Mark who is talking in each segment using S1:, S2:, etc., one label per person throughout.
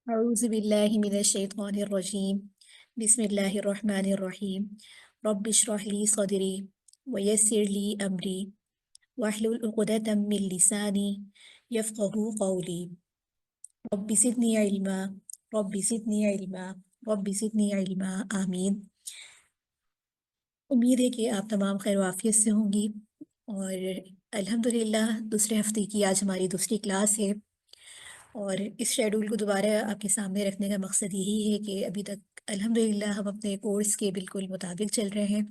S1: أعوذ بالله من الشيطان الرجيم. بسم الله الرحمن الرحيم. رب اشرح لي صدري ويسر لي أمري واحلل عقدة من لساني يفقه قولي. رب زدني علما. رب زدني علما. رب زدني علما آمین. امید ہے کہ آپ تمام خیر و عافیت سے ہوں گی، اور الحمدللہ دوسرے ہفتے کی آج ہماری دوسری کلاس ہے، اور اس شیڈول کو دوبارہ آپ کے سامنے رکھنے کا مقصد یہی ہے کہ ابھی تک الحمدللہ ہم اپنے کورس کے بالکل مطابق چل رہے ہیں،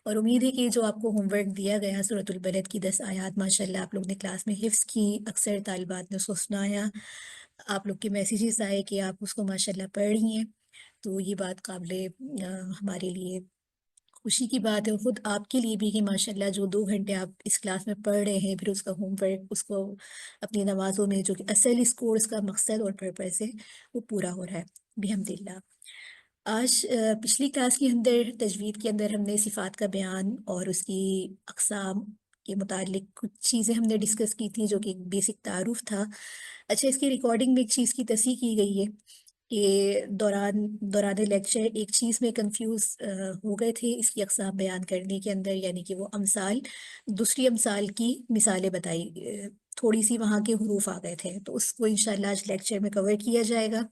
S1: اور امید ہے کہ جو آپ کو ہوم ورک دیا گیا سورۃ البلد کی 10 آیات ماشاءاللہ آپ لوگ نے کلاس میں حفظ کی، اکثر طالبات نے اس کو سنایا، آپ لوگ کے میسیجز آئے کہ آپ اس کو ماشاءاللہ پڑھ رہی ہیں، تو یہ بات قابل ہمارے لیے خوشی کی بات ہے، اور خود آپ کے لیے بھی کہ ماشاءاللہ جو 2 گھنٹے آپ اس کلاس میں پڑھ رہے ہیں، پھر اس کا ہوم ورک اس کو اپنی نمازوں میں، جو کہ اصل اس کورس کا مقصد اور پرپس ہے، وہ پورا ہو رہا ہے بحمداللہ۔ آج پچھلی کلاس کے اندر تجوید کے اندر ہم نے صفات کا بیان اور اس کی اقسام کے متعلق کچھ چیزیں ہم نے ڈسکس کی تھیں، جو کہ ایک بیسک تعارف تھا۔ اچھا، اس کی ریکارڈنگ میں ایک چیز کی تصحیح کی گئی ہے کہ دوران لیکچر ایک چیز میں کنفیوز ہو گئے تھے اس کی اقسام بیان کرنے کے اندر، یعنی کہ وہ امثال، دوسری امثال کی مثالیں بتائی، تھوڑی سی وہاں کے حروف آ گئے تھے، تو اس کو انشاءاللہ آج لیکچر میں کور کیا جائے گا۔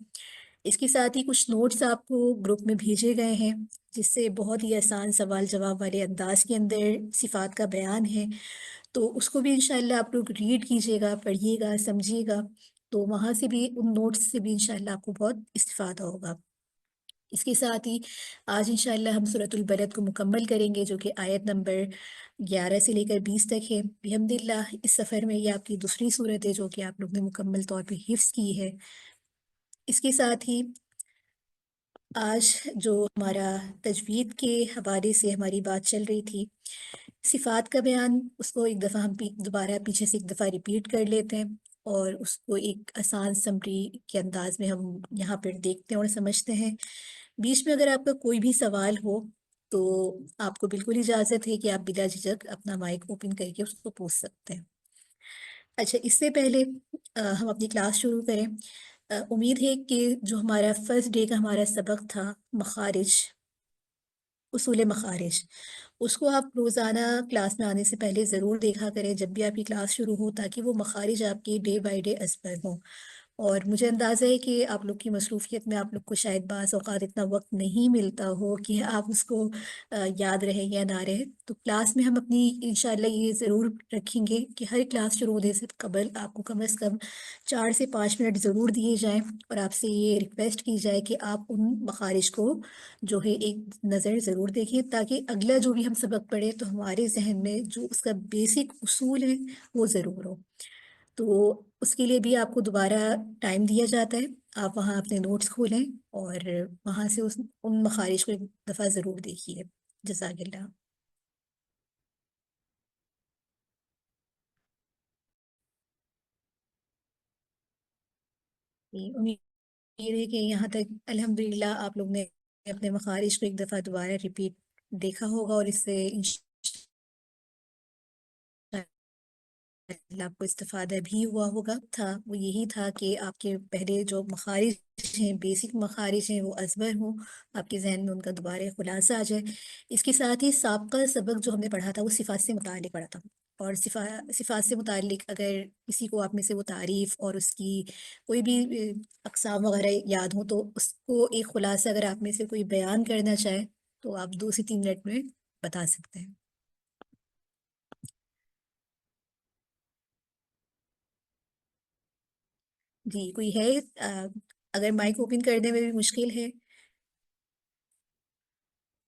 S1: اس کے ساتھ ہی کچھ نوٹس آپ کو گروپ میں بھیجے گئے ہیں، جس سے بہت ہی آسان سوال جواب والے انداز کے اندر صفات کا بیان ہے، تو اس کو بھی انشاءاللہ آپ لوگ ریڈ کیجیے گا، پڑھیے گا، سمجھیے گا، تو وہاں سے بھی ان نوٹس سے بھی انشاءاللہ آپ کو بہت استفادہ ہوگا۔ اس کے ساتھ ہی آج انشاءاللہ ہم سورۃ البلد کو مکمل کریں گے، جو کہ آیت نمبر 11 سے لے کر 20 تک ہے بحمداللہ۔ اس سفر میں یہ آپ کی دوسری صورت ہے جو کہ آپ لوگ نے مکمل طور پہ حفظ کی ہے۔ اس کے ساتھ ہی آج جو ہمارا تجوید کے حوالے سے ہماری بات چل رہی تھی، صفات کا بیان، اس کو ایک دفعہ ہم دوبارہ پیچھے سے ایک دفعہ ریپیٹ کر لیتے ہیں، اور اس کو ایک آسان سمری کے انداز میں ہم یہاں پر دیکھتے ہیں اور سمجھتے ہیں۔ بیچ میں اگر آپ کا کوئی بھی سوال ہو تو آپ کو بالکل اجازت ہے کہ آپ بلا جھجک اپنا مائک اوپن کر کے اس کو پوچھ سکتے ہیں۔ اچھا، اس سے پہلے ہم اپنی کلاس شروع کریں، امید ہے کہ جو ہمارا فرسٹ ڈے کا ہمارا سبق تھا مخارج، اصول مخارج، اس کو آپ روزانہ کلاس میں آنے سے پہلے ضرور دیکھا کریں جب بھی آپ کی کلاس شروع ہو، تاکہ وہ مخارج آپ کی ڈے بائی ڈے ازبر ہوں۔ اور مجھے اندازہ ہے کہ آپ لوگ کی مصروفیت میں آپ لوگ کو شاید بعض اوقات اتنا وقت نہیں ملتا ہو کہ آپ اس کو یاد رہے یا نہ رہے، تو کلاس میں ہم اپنی انشاءاللہ یہ ضرور رکھیں گے کہ ہر کلاس شروع ہونے سے قبل آپ کو کم از کم 4 سے 5 منٹ ضرور دیے جائیں، اور آپ سے یہ ریکویسٹ کی جائے کہ آپ ان مخارج کو جو ہے ایک نظر ضرور دیکھیں، تاکہ اگلا جو بھی ہم سبق پڑھیں تو ہمارے ذہن میں جو اس کا بیسک اصول ہے وہ ضرور ہو۔ تو اس کے لیے بھی آپ کو دوبارہ ٹائم دیا جاتا ہے، آپ وہاں اپنے نوٹس کھولیں اور وہاں سے ان مخارج کو ایک دفعہ ضرور دیکھیے۔ جزاک اللہ۔ امید ہے کہ یہاں تک الحمدللہ آپ لوگ نے اپنے مخارج کو ایک دفعہ دوبارہ ریپیٹ دیکھا ہوگا، اور اس سے اللہ آپ کو استفادہ بھی ہوا ہوگا۔ وہ یہی تھا کہ آپ کے پہلے جو مخارج ہیں، بیسک مخارج ہیں، وہ ازبر ہوں، آپ کے ذہن میں ان کا دوبارہ خلاصہ آ جائے۔ اس کے ساتھ ہی سابقہ سبق جو ہم نے پڑھا تھا وہ صفات سے متعلق پڑھا تھا، اور صفات سے متعلق اگر کسی کو آپ میں سے وہ تعریف اور اس کی کوئی بھی اقسام وغیرہ یاد ہوں، تو اس کو ایک خلاصہ اگر آپ میں سے کوئی بیان کرنا چاہے تو آپ 2 سے 3 منٹ میں بتا سکتے ہیں۔ جی، کوئی ہے؟ اگر مائک اوپن کرنے میں بھی مشکل ہے،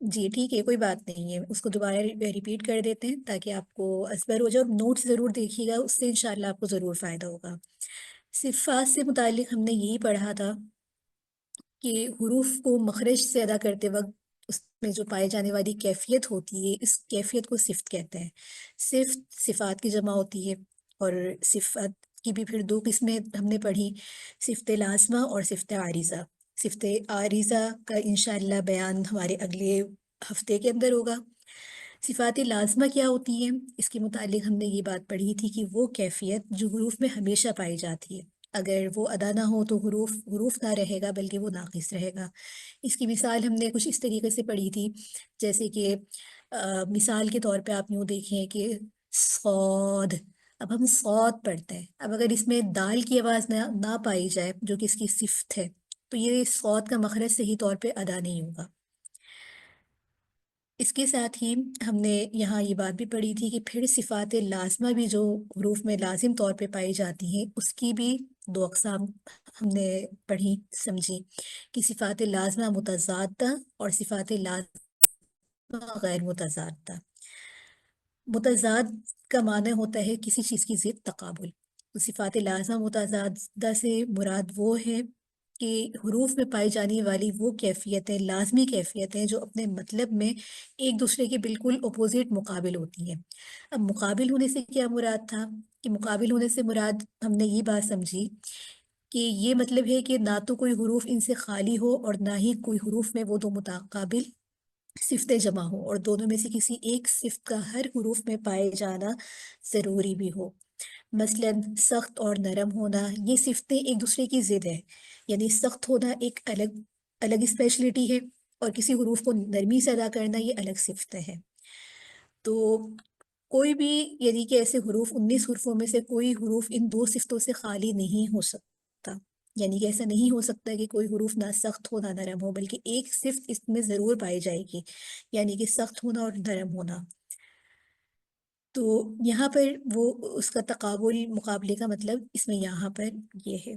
S1: جی ٹھیک ہے، کوئی بات نہیں ہے، اس کو دوبارہ ریپیٹ کر دیتے ہیں تاکہ آپ کو ازبر ہو جائے، اور نوٹس ضرور دیکھیے گا، اس سے انشاءاللہ آپ کو ضرور فائدہ ہوگا۔ صفات سے متعلق ہم نے یہی پڑھا تھا کہ حروف کو مخرج سے ادا کرتے وقت اس میں جو پائے جانے والی کیفیت ہوتی ہے، اس کیفیت کو صفت کہتے ہیں۔ صفت صفات کی جمع ہوتی ہے، اور صفت کی بھی پھر 2 قسمیں ہم نے پڑھی، صفت لازمہ اور صفت عارضہ۔ صفت عارضہ کا انشاءاللہ بیان ہمارے اگلے ہفتے کے اندر ہوگا۔ صفات لازمہ کیا ہوتی ہیں، اس کے متعلق ہم نے یہ بات پڑھی تھی کہ وہ کیفیت جو حروف میں ہمیشہ پائی جاتی ہے، اگر وہ ادا نہ ہو تو حروف حروف نہ رہے گا بلکہ وہ ناقص رہے گا۔ اس کی مثال ہم نے کچھ اس طریقے سے پڑھی تھی، جیسے کہ مثال کے طور پہ آپ یوں دیکھیں کہ صاد، اب ہم صاد پڑھتے ہیں، اب اگر اس میں دال کی آواز نہ پائی جائے جو کہ اس کی صفت ہے، تو یہ صاد کا مخرج صحیح طور پہ ادا نہیں ہوگا۔ اس کے ساتھ ہی ہم نے یہاں یہ بات بھی پڑھی تھی کہ پھر صفات لازمہ بھی جو حروف میں لازم طور پہ پائی جاتی ہیں، اس کی بھی دو اقسام ہم نے پڑھی سمجھی، کہ صفات لازمہ متضادہ اور صفات لازمہ غیر متضادہ۔ متضاد کا معنی ہوتا ہے کسی چیز کی ضد تقابل، تو صفات لازمہ متضادہ سے مراد وہ ہے کہ حروف میں پائی جانے والی وہ کیفیتیں، لازمی کیفیتیں جو اپنے مطلب میں ایک دوسرے کے بالکل اپوزٹ مقابل ہوتی ہیں۔ اب مقابل ہونے سے کیا مراد تھا؟ کہ مقابل ہونے سے مراد ہم نے یہ بات سمجھی کہ یہ مطلب ہے کہ نہ تو کوئی حروف ان سے خالی ہو اور نہ ہی کوئی حروف میں وہ دو متقابل صفتیں جمع ہو، اور دونوں میں سے کسی ایک صفت کا ہر حروف میں پائے جانا ضروری بھی ہو۔ مثلا سخت اور نرم ہونا، یہ صفتیں ایک دوسرے کی ضد ہے، یعنی سخت ہونا ایک الگ اسپیشلٹی ہے، اور کسی حروف کو نرمی سے ادا کرنا یہ الگ صفتیں ہیں۔ تو کوئی بھی، یعنی کہ ایسے حروف 19 حروفوں میں سے کوئی حروف ان دو صفتوں سے خالی نہیں ہو سکتا، یعنی کہ ایسا نہیں ہو سکتا کہ کوئی حروف نہ سخت ہو نہ نرم ہو، بلکہ ایک صفت اس میں ضرور پائی جائے گی، یعنی کہ سخت ہونا اور نرم ہونا۔ تو یہاں پر وہ اس کا تقابل، مقابلے کا مطلب اس میں یہاں پر یہ ہے۔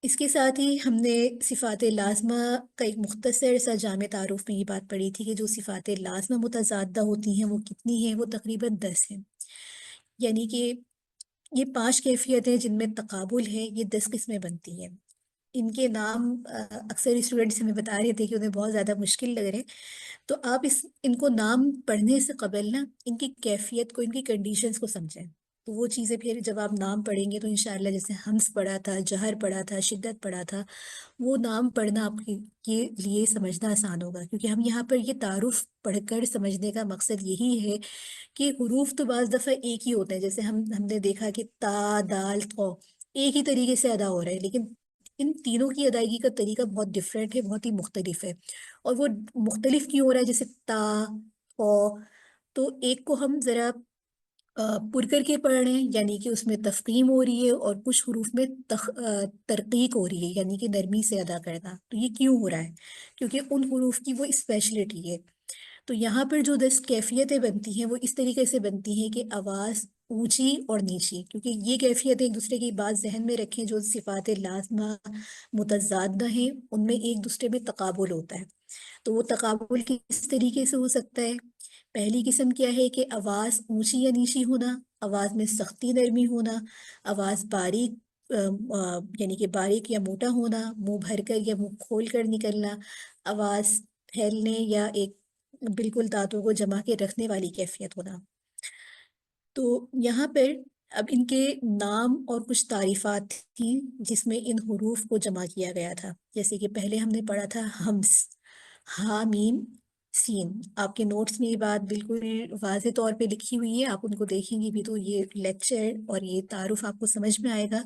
S1: اس کے ساتھ ہی ہم نے صفات لازمہ کا ایک مختصر سا جامع تعارف میں یہ بات پڑھی تھی کہ جو صفات لازمہ متضادہ ہوتی ہیں وہ کتنی ہیں؟ وہ تقریباً 10 ہیں، یعنی کہ یہ 5 کیفیتیں جن میں تقابل ہے، یہ 10 قسمیں بنتی ہیں۔ ان کے نام اکثر اسٹوڈنٹس ہمیں بتا رہے تھے کہ انہیں بہت زیادہ مشکل لگ رہے، تو آپ ان کو نام پڑھنے سے قبل نا ان کی کیفیت کو، ان کی کنڈیشنز کو سمجھیں، تو وہ چیزیں پھر جب آپ نام پڑھیں گے تو انشاءاللہ، جیسے ہمس پڑھا تھا، جہر پڑھا تھا، شدت پڑھا تھا، وہ نام پڑھنا آپ کے لیے سمجھنا آسان ہوگا، کیونکہ ہم یہاں پر یہ تعارف پڑھ کر سمجھنے کا مقصد یہی ہے کہ حروف تو بعض دفعہ ایک ہی ہوتے ہیں، جیسے ہم نے دیکھا کہ تا، دال، تھو ایک ہی طریقے سے ادا ہو رہا ہے، لیکن ان تینوں کی ادائیگی کا طریقہ بہت ڈفرینٹ ہے، بہت ہی مختلف ہے۔ اور وہ مختلف کیوں ہو رہا ہے؟ جیسے تا، او، تو ایک کو ہم ذرا پر کر کے پڑھ رہے ہیں، یعنی کہ اس میں تفخیم ہو رہی ہے، اور کچھ حروف میں ترقیق ہو رہی ہے، یعنی کہ نرمی سے ادا کرنا۔ تو یہ کیوں ہو رہا ہے؟ کیونکہ ان حروف کی وہ اسپیشلٹی ہے۔ تو یہاں پر جو 10 کیفیتیں بنتی ہیں وہ اس طریقے سے بنتی ہیں کہ آواز اونچی اور نیچی، کیونکہ یہ کیفیتیں ایک دوسرے کی بات ذہن میں رکھیں، جو صفات لازمہ متضادہ ہیں ان میں ایک دوسرے میں تقابل ہوتا ہے۔ تو وہ تقابل کس طریقے سے ہو سکتا ہے؟ پہلی قسم کیا ہے کہ آواز اونچی یا نیچی ہونا، آواز میں سختی نرمی ہونا، آواز باریک یعنی کہ باریک یا موٹا ہونا، منہ بھر کر یا منہ کھول کر نکلنا، آواز پھیلنے یا ایک بالکل دانتوں کو جما کے رکھنے والی کیفیت ہونا۔ تو یہاں پر اب ان کے نام اور کچھ تعریفات تھیں جس میں ان حروف کو جمع کیا گیا تھا، جیسے کہ پہلے ہم نے پڑھا تھا ہمس، ہا میم سین۔ آپ کے نوٹس میں یہ بات بالکل واضح طور پہ لکھی ہوئی ہے، آپ ان کو دیکھیں گی بھی تو یہ لیکچر اور یہ تعارف آپ کو سمجھ میں آئے گا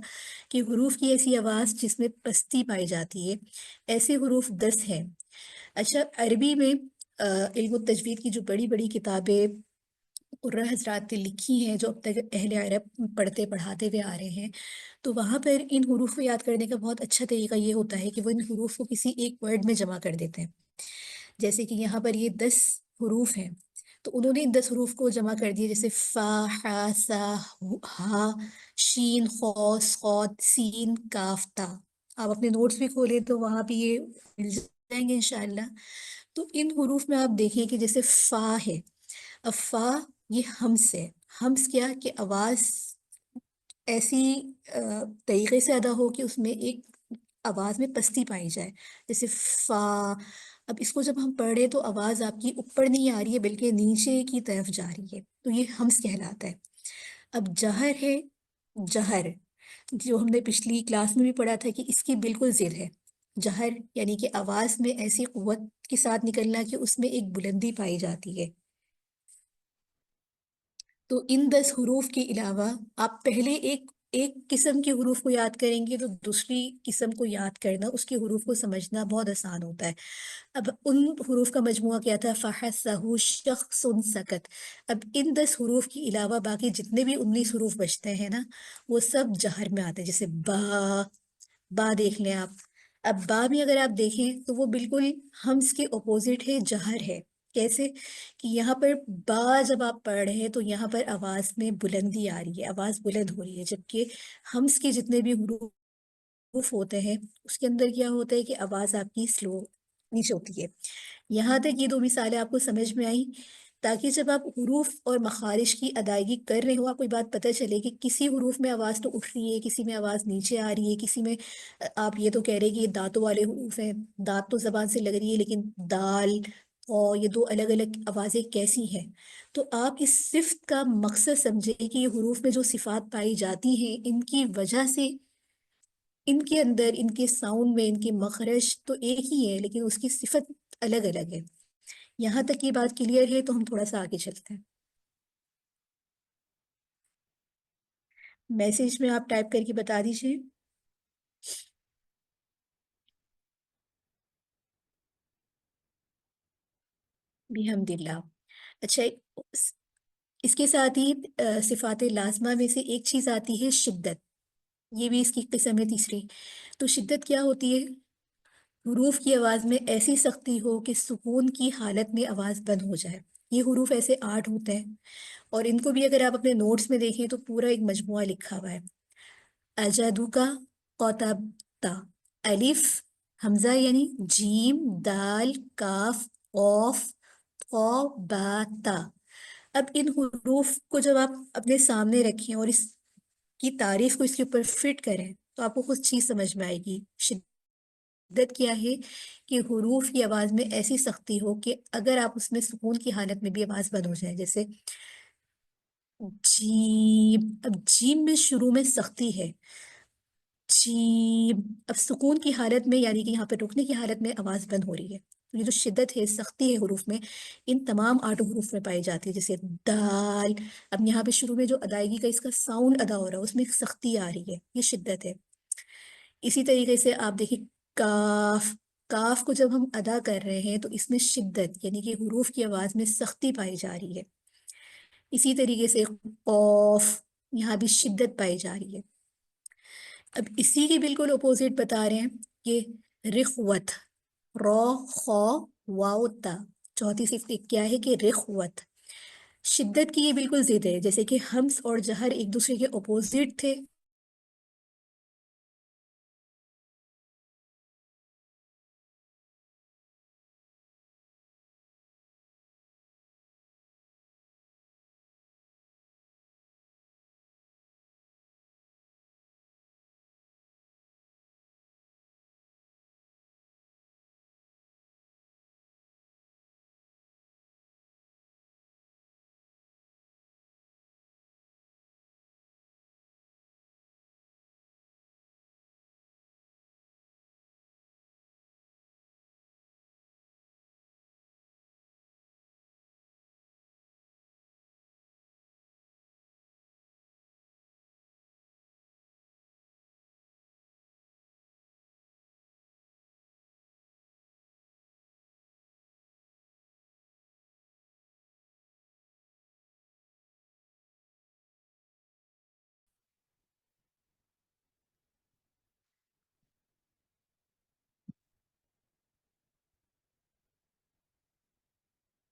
S1: کہ حروف کی ایسی آواز جس میں پستی پائی جاتی ہے، ایسے حروف 10 ہیں۔ اچھا، عربی میں علم التجوید کی جو بڑی بڑی کتابیں قرہ حضرات نے لکھی ہیں، جو اب تک اہل عرب پڑھتے پڑھاتے ہوئے آ رہے ہیں، تو وہاں پر ان حروف کو یاد کرنے کا بہت اچھا طریقہ یہ ہوتا ہے کہ وہ ان حروف کو کسی ایک ورڈ میں جمع کر دیتے ہیں۔ جیسے کہ یہاں پر یہ 10 حروف ہیں، تو انہوں نے ان 10 حروف کو جمع کر دیا، جیسے فا، ہا، سا، ہا، شین، خو، صاد، سین، کاف، تا۔ آپ اپنے نوٹس بھی کھولیں تو وہاں پہ یہ مل جائیں گے انشاءاللہ۔ تو ان حروف میں آپ دیکھیں کہ جیسے فا ہے، اب فا یہ ہمس ہے۔ ہمس کیا کہ آواز ایسی طریقے سے ادا ہو کہ اس میں ایک آواز میں پستی پائی جائے، جیسے فا۔ اب اس کو جب ہم پڑھ رہے تو آواز آپ کی اوپر نہیں آ رہی ہے بلکہ نیچے کی طرف جا رہی ہے، تو یہ ہمس کہلاتا ہے۔ اب جہر ہے، جہر جو ہم نے پچھلی کلاس میں بھی پڑھا تھا کہ اس کی بالکل ضد ہے۔ جہر یعنی کہ آواز میں ایسی قوت کے ساتھ نکلنا کہ اس میں ایک بلندی پائی جاتی ہے۔ تو ان 10 حروف کے علاوہ آپ پہلے ایک ایک قسم کے حروف کو یاد کریں گے تو دوسری قسم کو یاد کرنا، اس کے حروف کو سمجھنا بہت آسان ہوتا ہے۔ اب ان حروف کا مجموعہ کیا تھا؟ فَحَسَّهُ شَخْصٌ سَكَتَ۔ اب ان 10 حروف کے علاوہ باقی جتنے بھی 19 حروف بچتے ہیں نا، وہ سب جہر میں آتے ہیں۔ جیسے با، با دیکھ لیں آپ۔ اب با میں اگر آپ دیکھیں تو وہ بالکل ہمس کے اپوزٹ ہے، جہر ہے۔ کیسے؟ کہ یہاں پر با جب آپ پڑھ رہے ہیں تو یہاں پر آواز میں بلندی آ رہی ہے، آواز بلند ہو رہی ہے، جبکہ ہمس کے جتنے بھی حروف ہوتے ہیں اس کے اندر کیا ہوتا ہے کہ آواز آپ کی سلو نیچے ہوتی ہے۔ یہاں تک یہ 2 مثالیں آپ کو سمجھ میں آئی، تاکہ جب آپ حروف اور مخارج کی ادائیگی کر رہے ہو آپ کو یہ بات پتہ چلے کہ کسی حروف میں آواز تو اٹھ رہی ہے، کسی میں آواز نیچے آ رہی ہے، کسی میں آپ یہ تو کہہ رہے کہ یہ دانتوں والے حروف ہیں، دانت تو زبان سے لگ رہی ہے، لیکن دال اور یہ 2 الگ الگ آوازیں کیسی ہیں؟ تو آپ اس صفت کا مقصد سمجھیں کہ یہ حروف میں جو صفات پائی جاتی ہیں ان کی وجہ سے ان کے اندر، ان کے ساؤنڈ میں، ان کے مخرج تو ایک ہی ہے لیکن اس کی صفت الگ الگ ہے۔ یہاں تک یہ بات کلیئر ہے تو ہم تھوڑا سا آگے چلتے ہیں۔ میسج میں آپ ٹائپ کر کے بتا دیجیے۔ بحمد اللہ۔ اچھا، اس کے ساتھ ہی صفات لازمہ میں سے ایک چیز آتی ہے شدت، یہ بھی اس کی قسم ہے تیسری۔ تو شدت کیا ہوتی ہے؟ حروف کی آواز میں ایسی سختی ہو کہ سکون کی حالت میں آواز بند ہو جائے۔ یہ حروف ایسے 8 ہوتے ہیں اور ان کو بھی اگر آپ اپنے نوٹس میں دیکھیں تو پورا ایک مجموعہ لکھا ہوا ہے۔ اجادو کا قطبتا، الف حمزہ یعنی جیم دال کاف قوف قو با تا۔ اب ان حروف کو جب آپ اپنے سامنے رکھیں اور اس کی تعریف کو اس کے اوپر فٹ کریں تو آپ کو کچھ چیز سمجھ میں آئے گی۔ شدت کیا ہے؟ کہ حروف کی آواز میں ایسی سختی ہو کہ اگر آپ اس میں سکون کی حالت میں بھی آواز بند ہو جائے، جیسے جیم۔ اب جیم میں شروع میں سختی ہے، جیم۔ اب سکون کی حالت میں یعنی کہ یہاں پہ رکنے کی حالت میں آواز بند ہو رہی ہے۔ تو یہ جو شدت ہے، سختی ہے حروف میں، ان تمام 8 حروف میں پائی جاتی ہے۔ جیسے دال، اب یہاں پہ شروع میں جو ادائیگی کا اس کا ساؤنڈ ادا ہو رہا ہے اس میں ایک سختی آ رہی ہے، یہ شدت ہے۔ اسی طریقے سے آپ دیکھیں کاف، کاف کو جب ہم ادا کر رہے ہیں تو اس میں شدت یعنی کہ حروف کی آواز میں سختی پائی جا رہی ہے۔ اسی طریقے سے قوف، یہاں بھی شدت پائی جا رہی ہے۔ اب اسی کے بالکل اپوزٹ بتا رہے ہیں کہ رخوت، رو خو واو تا، چوتھی صفت کیا ہے کہ رخوت، شدت کی یہ بالکل ضد ہے۔ جیسے کہ ہمس اور جہر ایک دوسرے کے اپوزٹ تھے،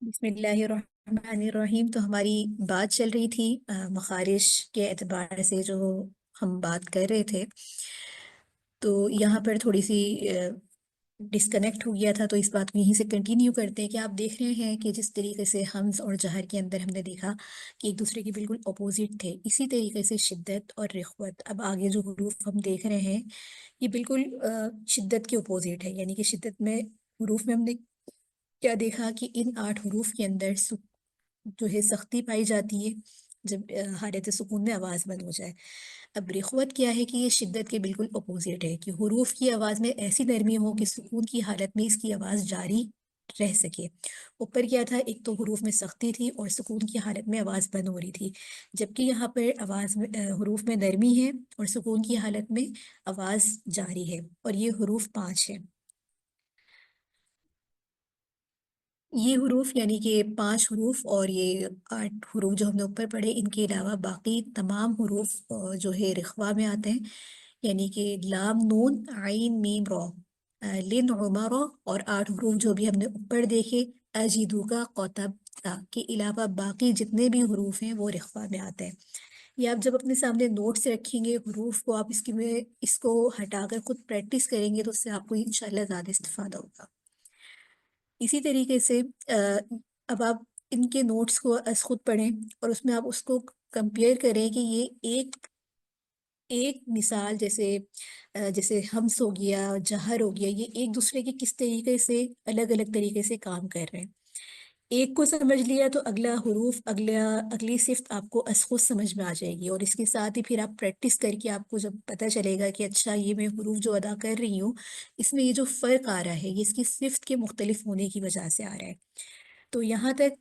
S1: بسم اللہ الرحمن الرحیم۔ تو ہماری بات چل رہی تھی مخارج کے اعتبار سے جو ہم بات کر رہے تھے، تو یہاں پر تھوڑی سی ڈسکنیکٹ ہو گیا تھا، تو اس بات کو یہیں سے کنٹینیو کرتے ہیں کہ آپ دیکھ رہے ہیں کہ جس طریقے سے حمز اور جہر کے اندر ہم نے دیکھا کہ ایک دوسرے کے بالکل اپوزٹ تھے، اسی طریقے سے شدت اور رخوت، اب آگے جو حروف ہم دیکھ رہے ہیں یہ بالکل شدت کے اپوزٹ ہے۔ یعنی کہ شدت میں حروف میں ہم نے کیا دیکھا کہ ان 8 حروف کے اندر جو ہے سختی پائی جاتی ہے جب حالت سکون میں آواز بند ہو جائے۔ اب رخوت کیا ہے کہ یہ شدت کے بالکل اپوزٹ ہے، کہ حروف کی آواز میں ایسی نرمی ہو کہ سکون کی حالت میں اس کی آواز جاری رہ سکے۔ اوپر کیا تھا، ایک تو حروف میں سختی تھی اور سکون کی حالت میں آواز بند ہو رہی تھی، جبکہ یہاں پر آواز میں حروف میں نرمی ہے اور سکون کی حالت میں آواز جاری ہے، اور یہ حروف 5 ہے۔ یہ حروف یعنی کہ 5 حروف اور یہ 8 حروف جو ہم نے اوپر پڑھے، ان کے علاوہ باقی تمام حروف جو ہے رخوہ میں آتے ہیں، یعنی کہ لام نون عین میم را، لن عمر، اور 8 حروف جو بھی ہم نے اوپر دیکھے، اجیدو کا، قوتب کا کے علاوہ باقی جتنے بھی حروف ہیں وہ رخوہ میں آتے ہیں۔ یہ آپ جب اپنے سامنے نوٹس رکھیں گے حروف کو، آپ اس کو ہٹا کر خود پریکٹس کریں گے تو اس سے آپ کو انشاءاللہ زیادہ استفادہ ہوگا۔ اسی طریقے سے اب آپ ان کے نوٹس کو از خود پڑھیں اور اس میں آپ اس کو کمپیئر کریں کہ یہ ایک مثال، جیسے ہمس ہو گیا، جہر ہو گیا، یہ ایک دوسرے کے کس طریقے سے الگ الگ طریقے سے کام کر رہے ہیں۔ ایک کو سمجھ لیا تو اگلا حروف، اگلی صفت آپ کو از خود سمجھ میں آ جائے گی، اور اس کے ساتھ ہی پھر آپ پریکٹس کر کے آپ کو جب پتہ چلے گا کہ اچھا یہ میں حروف جو ادا کر رہی ہوں، اس میں یہ جو فرق آ رہا ہے یہ اس کی صفت کے مختلف ہونے کی وجہ سے آ رہا ہے۔ تو یہاں تک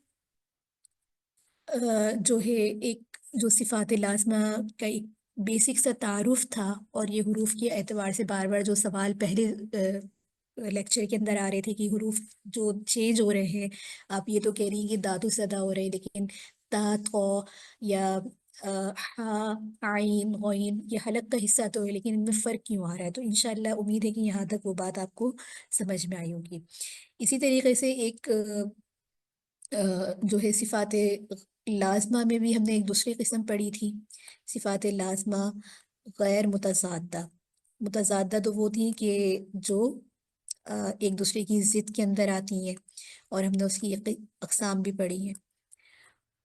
S1: جو ہے ایک جو صفات لازمہ کا ایک بیسک سا تعارف تھا، اور یہ حروف کے اعتبار سے بار بار جو سوال پہلے لیکچر کے اندر آ رہے تھے کہ حروف جو چینج ہو رہے ہیں، آپ یہ تو کہہ رہی ہیں کہ دادو صدا ہو رہے ہیں، لیکن تا، تو، یا ہا، عین، غین، یہ حلق کا حصہ تو ہے، لیکن ان میں فرق کیوں آ رہا ہے؟ تو انشاءاللہ امید ہے کہ یہاں تک وہ بات آپ کو سمجھ میں آئی ہوگی۔ اسی طریقے سے ایک جو ہے صفات لازمہ میں بھی ہم نے ایک دوسری قسم پڑھی تھی، صفات لازمہ غیر متضادہ۔ متضادہ تو وہ تھی کہ جو ایک دوسرے کی ضد کے اندر آتی ہیں، اور ہم نے اس کی اقسام بھی پڑھی ہیں۔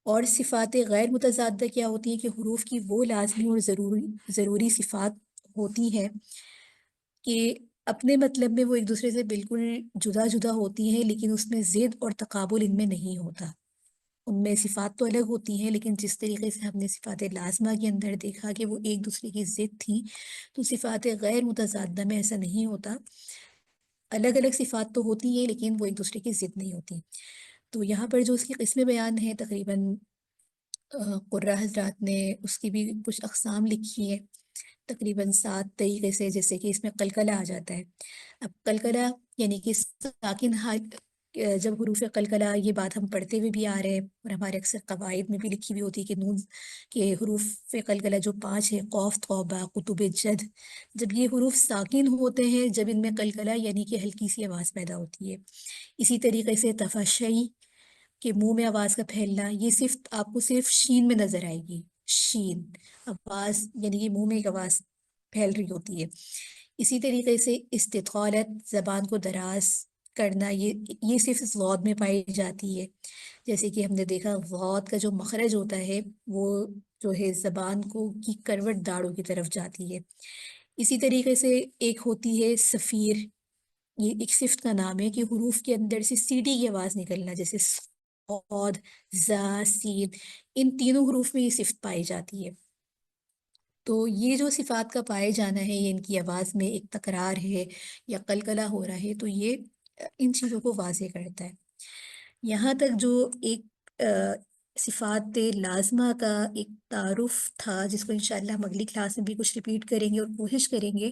S1: اور صفات غیر متضادہ کیا ہوتی ہیں کہ حروف کی وہ لازمی اور ضروری صفات ہوتی ہیں کہ اپنے مطلب میں وہ ایک دوسرے سے بالکل جدا جدا ہوتی ہیں، لیکن اس میں ضد اور تقابل ان میں نہیں ہوتا۔ ان میں صفات تو الگ ہوتی ہیں، لیکن جس طریقے سے ہم نے صفات لازمہ کے اندر دیکھا کہ وہ ایک دوسرے کی ضد تھیں، تو صفات غیر متضادہ میں ایسا نہیں ہوتا۔ الگ الگ صفات تو ہوتی ہیں لیکن وہ ایک دوسرے کی ضد نہیں ہوتی۔ تو یہاں پر جو اس کی قسم بیان ہے، تقریباً قرہ حضرات نے اس کی بھی کچھ اقسام لکھی ہیں، تقریباً 7 طریقے سے، جیسے کہ اس میں قلقلہ آ جاتا ہے۔ اب قلقلہ یعنی کہ ساکن جب حروف قلقلہ، یہ بات ہم پڑھتے ہوئے بھی آ رہے ہیں اور ہمارے اکثر قواعد میں بھی لکھی ہوئی ہوتی ہے کہ نون کے حروف قلقلہ جو 5 ہے، قوف، توبہ، قطب، جد، جب یہ حروف ساکن ہوتے ہیں، جب ان میں قلقلہ یعنی کہ ہلکی سی آواز پیدا ہوتی ہے۔ اسی طریقے سے تفشئی کہ منہ میں آواز کا پھیلنا، یہ صرف آپ کو صرف شین میں نظر آئے گی، شین آواز یعنی کہ منہ میں ایک آواز پھیل رہی ہوتی ہے۔ اسی طریقے سے استطالت، زبان کو دراز کرنا، یہ صرف غوط میں پائی جاتی ہے۔ جیسے کہ ہم نے دیکھا غوط کا جو مخرج ہوتا ہے وہ جو ہے زبان کو کی کروٹ داڑوں کی طرف جاتی ہے۔ اسی طریقے سے ایک ہوتی ہے صفیر، یہ ایک صفت کا نام ہے کہ حروف کے اندر سے سیٹی کی آواز نکلنا، جیسے صاد، زا، سین، ان تینوں حروف میں یہ صفت پائی جاتی ہے۔ تو یہ جو صفات کا پائے جانا ہے، یہ ان کی آواز میں ایک تکرار ہے یا قلقلہ ہو رہا ہے، تو یہ ان چیزوں کو واضح کرتا ہے۔ یہاں تک جو ایک صفات لازمہ کا ایک تعارف تھا، جس کو انشاءاللہ ہم اگلی کلاس میں بھی کچھ ریپیٹ کریں گے اور کوشش کریں گے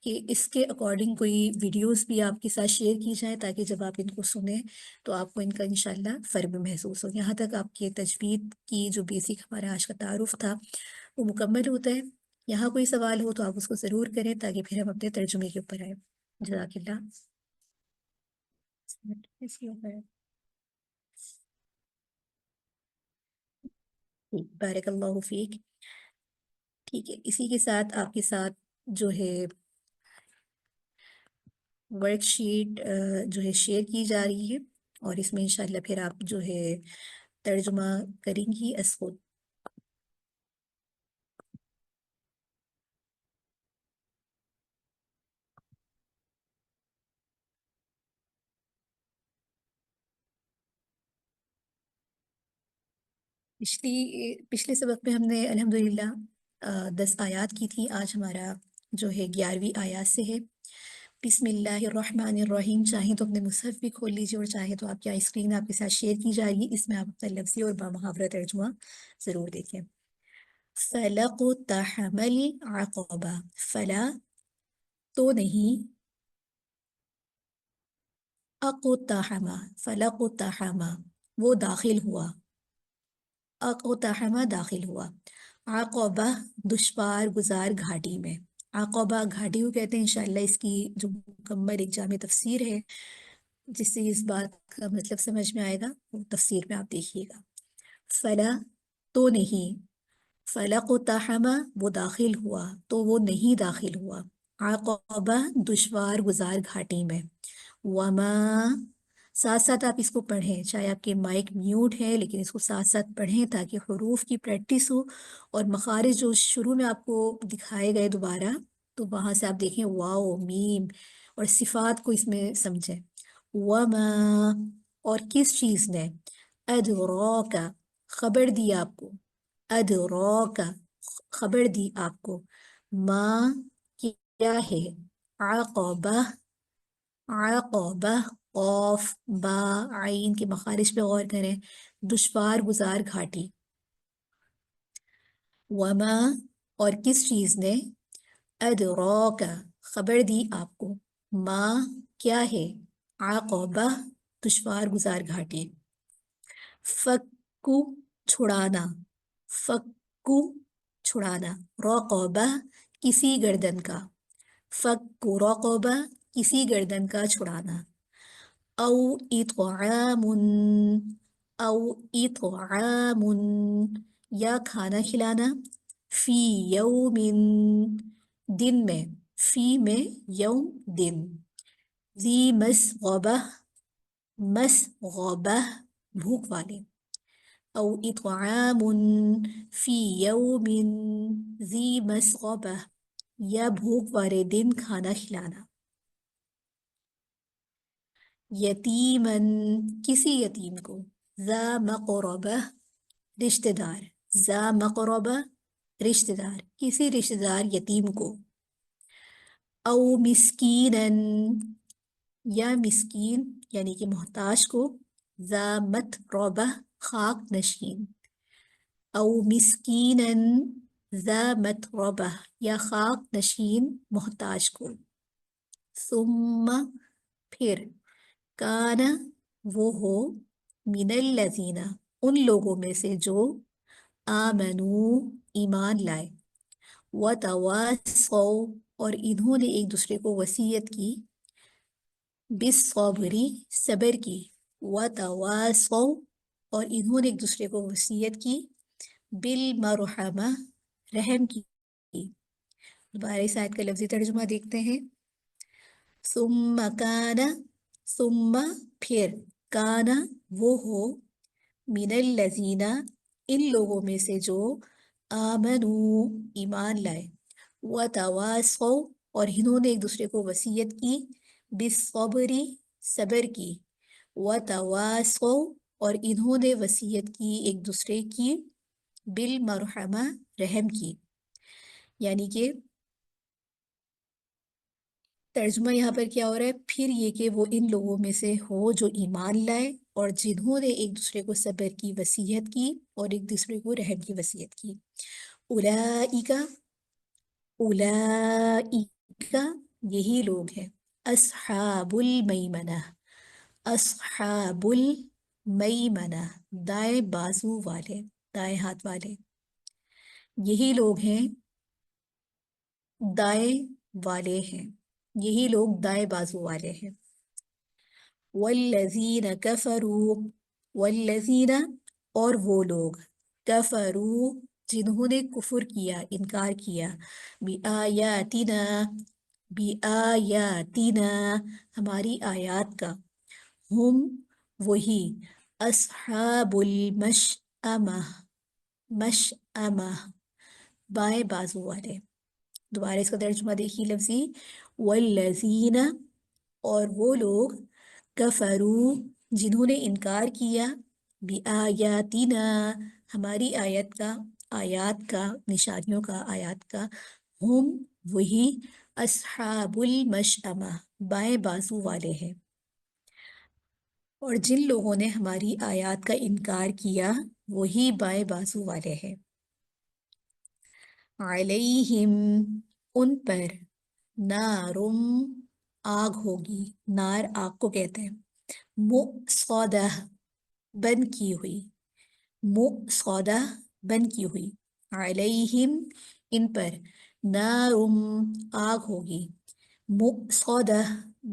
S1: کہ اس کے اکارڈنگ کوئی ویڈیوز بھی آپ کے ساتھ شیئر کی جائیں، تاکہ جب آپ ان کو سنیں تو آپ کو ان کا انشاءاللہ فرق بھی محسوس ہو۔ یہاں تک آپ کے تجوید کی جو بیسک ہمارا آج کا تعارف تھا وہ مکمل ہوتا ہے۔ یہاں کوئی سوال ہو تو آپ اس کو ضرور کریں، تاکہ پھر ہم اپنے ترجمے کے اوپر آئیں۔ جزاک اللہ۔ اس کے اوپر بارک اللہ فیک۔ ٹھیک ہے، اسی کے ساتھ آپ کے ساتھ جو ہے ورک شیٹ جو ہے شیئر کی جا رہی ہے، اور اس میں انشاءاللہ پھر آپ جو ہے ترجمہ کریں گی از خود۔ پچھلے سبق میں ہم نے الحمدللہ 10 آیات کی تھی، آج ہمارا جو ہے 11ویں آیات سے ہے۔ بسم اللہ الرحمن الرحیم، چاہیں تو اپنے مصحف بھی کھول لیجیے اور چاہیں تو آپ کی اسکرین آپ کے ساتھ شیئر کی جا رہی ہے، اس میں آپ اپنا لفظی اور بامحاورہ ترجمہ ضرور دیکھیں۔ فَلَقُتَحَمَ الْعَقَبَةَ، فلا تو نہیں، اقتحم، فلقتحم وہ داخل ہوا، اقتحم داخل ہوا، عقبہ دشوار گزار گھاٹی میں، عقبہ گھاٹی کو کہتے ہیں۔ انشاءاللہ اس کی جو مکمل ایک جامع تفسیر ہے جس سے اس بات کا مطلب سمجھ میں آئے گا، وہ تفسیر میں آپ دیکھیے گا۔ فلا تو نہیں، فلقتحم وہ داخل ہوا تو وہ نہیں داخل ہوا، عقبہ دشوار گزار گھاٹی میں، وما ساتھ ساتھ آپ اس کو پڑھیں، چاہے آپ کے مائک میوٹ ہے لیکن اس کو ساتھ ساتھ پڑھیں تاکہ حروف کی پریکٹس ہو اور مخارج جو شروع میں آپ کو دکھائے گئے دوبارہ تو وہاں سے آپ دیکھیں واو میم اور صفات کو اس میں سمجھیں۔ وما اور کس چیز نے، ادراکا خبر دی آپ کو، ادراکا خبر دی آپ کو، ما کیا ہے، عقبہ، عقبہ قوف با عین کے مخارج پہ غور کریں، دشوار گزار گھاٹی۔ وما اور کس چیز نے، ادراکا خبر دی آپ کو، ما کیا ہے، عقبہ دشوار گزار گھاٹی۔ فکو چھڑانا، فکو چھڑانا، رقبہ کسی گردن کا، فکو رقبہ کسی گردن کا چھڑانا، او اطعام، او اطعام یا کھانا کھلانا، فی یوم دن میں، فی میں یوم دن، ذی مسغبہ مسغبہ بھوک والے، او اطعام فی یوم ذی مسغبہ یا بھوک والے دن کھانا کھلانا۔ یتیمن کسی یتیم کو، ذا مقربہ رشتہ دار، ذا مقربہ رشتہ دار کسی رشتہ دار یتیم کو، او مسکینن یا مسکین یعنی کہ محتاج کو، ذا متربہ خاک نشین، او مسکینن ذا متربہ یا خاک نشین محتاج کو۔ ثم پھر، کان وہ ہو، من الذین ان لوگوں میں سے جو، آمنو ایمان لائے، وتواصوا اور انہوں نے ایک دوسرے کو وصیت کی، بالصبر صبر کی، وتواصوا اور انہوں نے ایک دوسرے کو وصیت کی، بالمرحمہ رحم کی۔ دوبارہ اس آیت کا لفظی ترجمہ دیکھتے ہیں۔ ثم کان ثم پھر، کان وہ ہو، من الذین ان لوگوں میں سے جو، آمنو ایمان لائے، وتواصوا اور انہوں نے ایک دوسرے کو وصیت کی، بالصبر صبر کی، وتواصوا اور انہوں نے وصیت کی ایک دوسرے کی، بالمرحمہ رحم کی۔ یعنی کہ ترجمہ یہاں پر کیا ہو رہا ہے، پھر یہ کہ وہ ان لوگوں میں سے ہو جو ایمان لائے اور جنہوں نے ایک دوسرے کو صبر کی وصیت کی اور ایک دوسرے کو رحم کی وصیت کی۔ اولئک اولئک یہی لوگ ہیں، اصحاب المیمنہ، اصحاب المیمنہ دائیں بازو والے، دائیں ہاتھ والے، یہی لوگ ہیں دائیں والے ہیں، یہی لوگ دائیں بازو والے ہیں۔ والذین کفروا والذین اور وہ لوگ، کفروا جنہوں نے کفر کیا، انکار کیا، بآیاتنا بآیاتنا ہماری آیات کا، ہم وہی، اصحاب المشأمہ مشأمہ بائیں بازو والے۔ دوبارہ اس کا ترجمہ دیکھیے لفظی، والذین اور وہ لوگ، کفروا جنہوں نے انکار کیا، بآیاتنا ہماری آیت کا، آیات کا نشانیوں کا، آیات کا، ہم وہی، اصحاب المشأمہ بائیں بازو والے ہیں، اور جن لوگوں نے ہماری آیات کا انکار کیا وہی بائیں بازو والے ہیں۔ علیہم ان پر، نارم آگ ہوگی، نار آگ کو کہتے ہیں، مؤصدہ بند کی ہوئی، مؤصدہ بند کی ہوئی، علیہم ان پر، نارم آگ ہوگی، مؤصدہ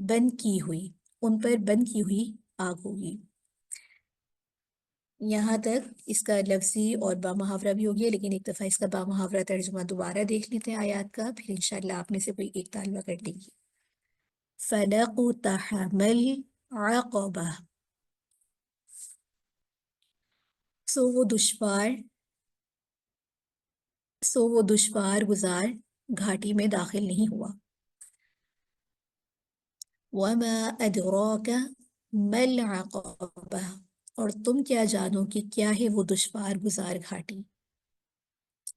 S1: بند کی ہوئی، ان پر بند کی ہوئی آگ ہوگی۔ یہاں تک اس کا لفظی اور با محاورہ بھی ہو گیا، لیکن ایک دفعہ اس کا با محاورہ ترجمہ دوبارہ دیکھ لیتے ہیں آیات کا، پھر انشاءاللہ آپ میں سے کوئی ایک طالبہ کر لیں گی۔ فَلَقُتَحَمَ الْعَقَبَةَ، وہ دشوار گزار گھاٹی میں داخل نہیں ہوا۔ وَمَا أَدْرَاكَ مَا الْعَقَبَةُ، اور تم کیا جانو کہ کیا ہے وہ دشوار گزار گھاٹی،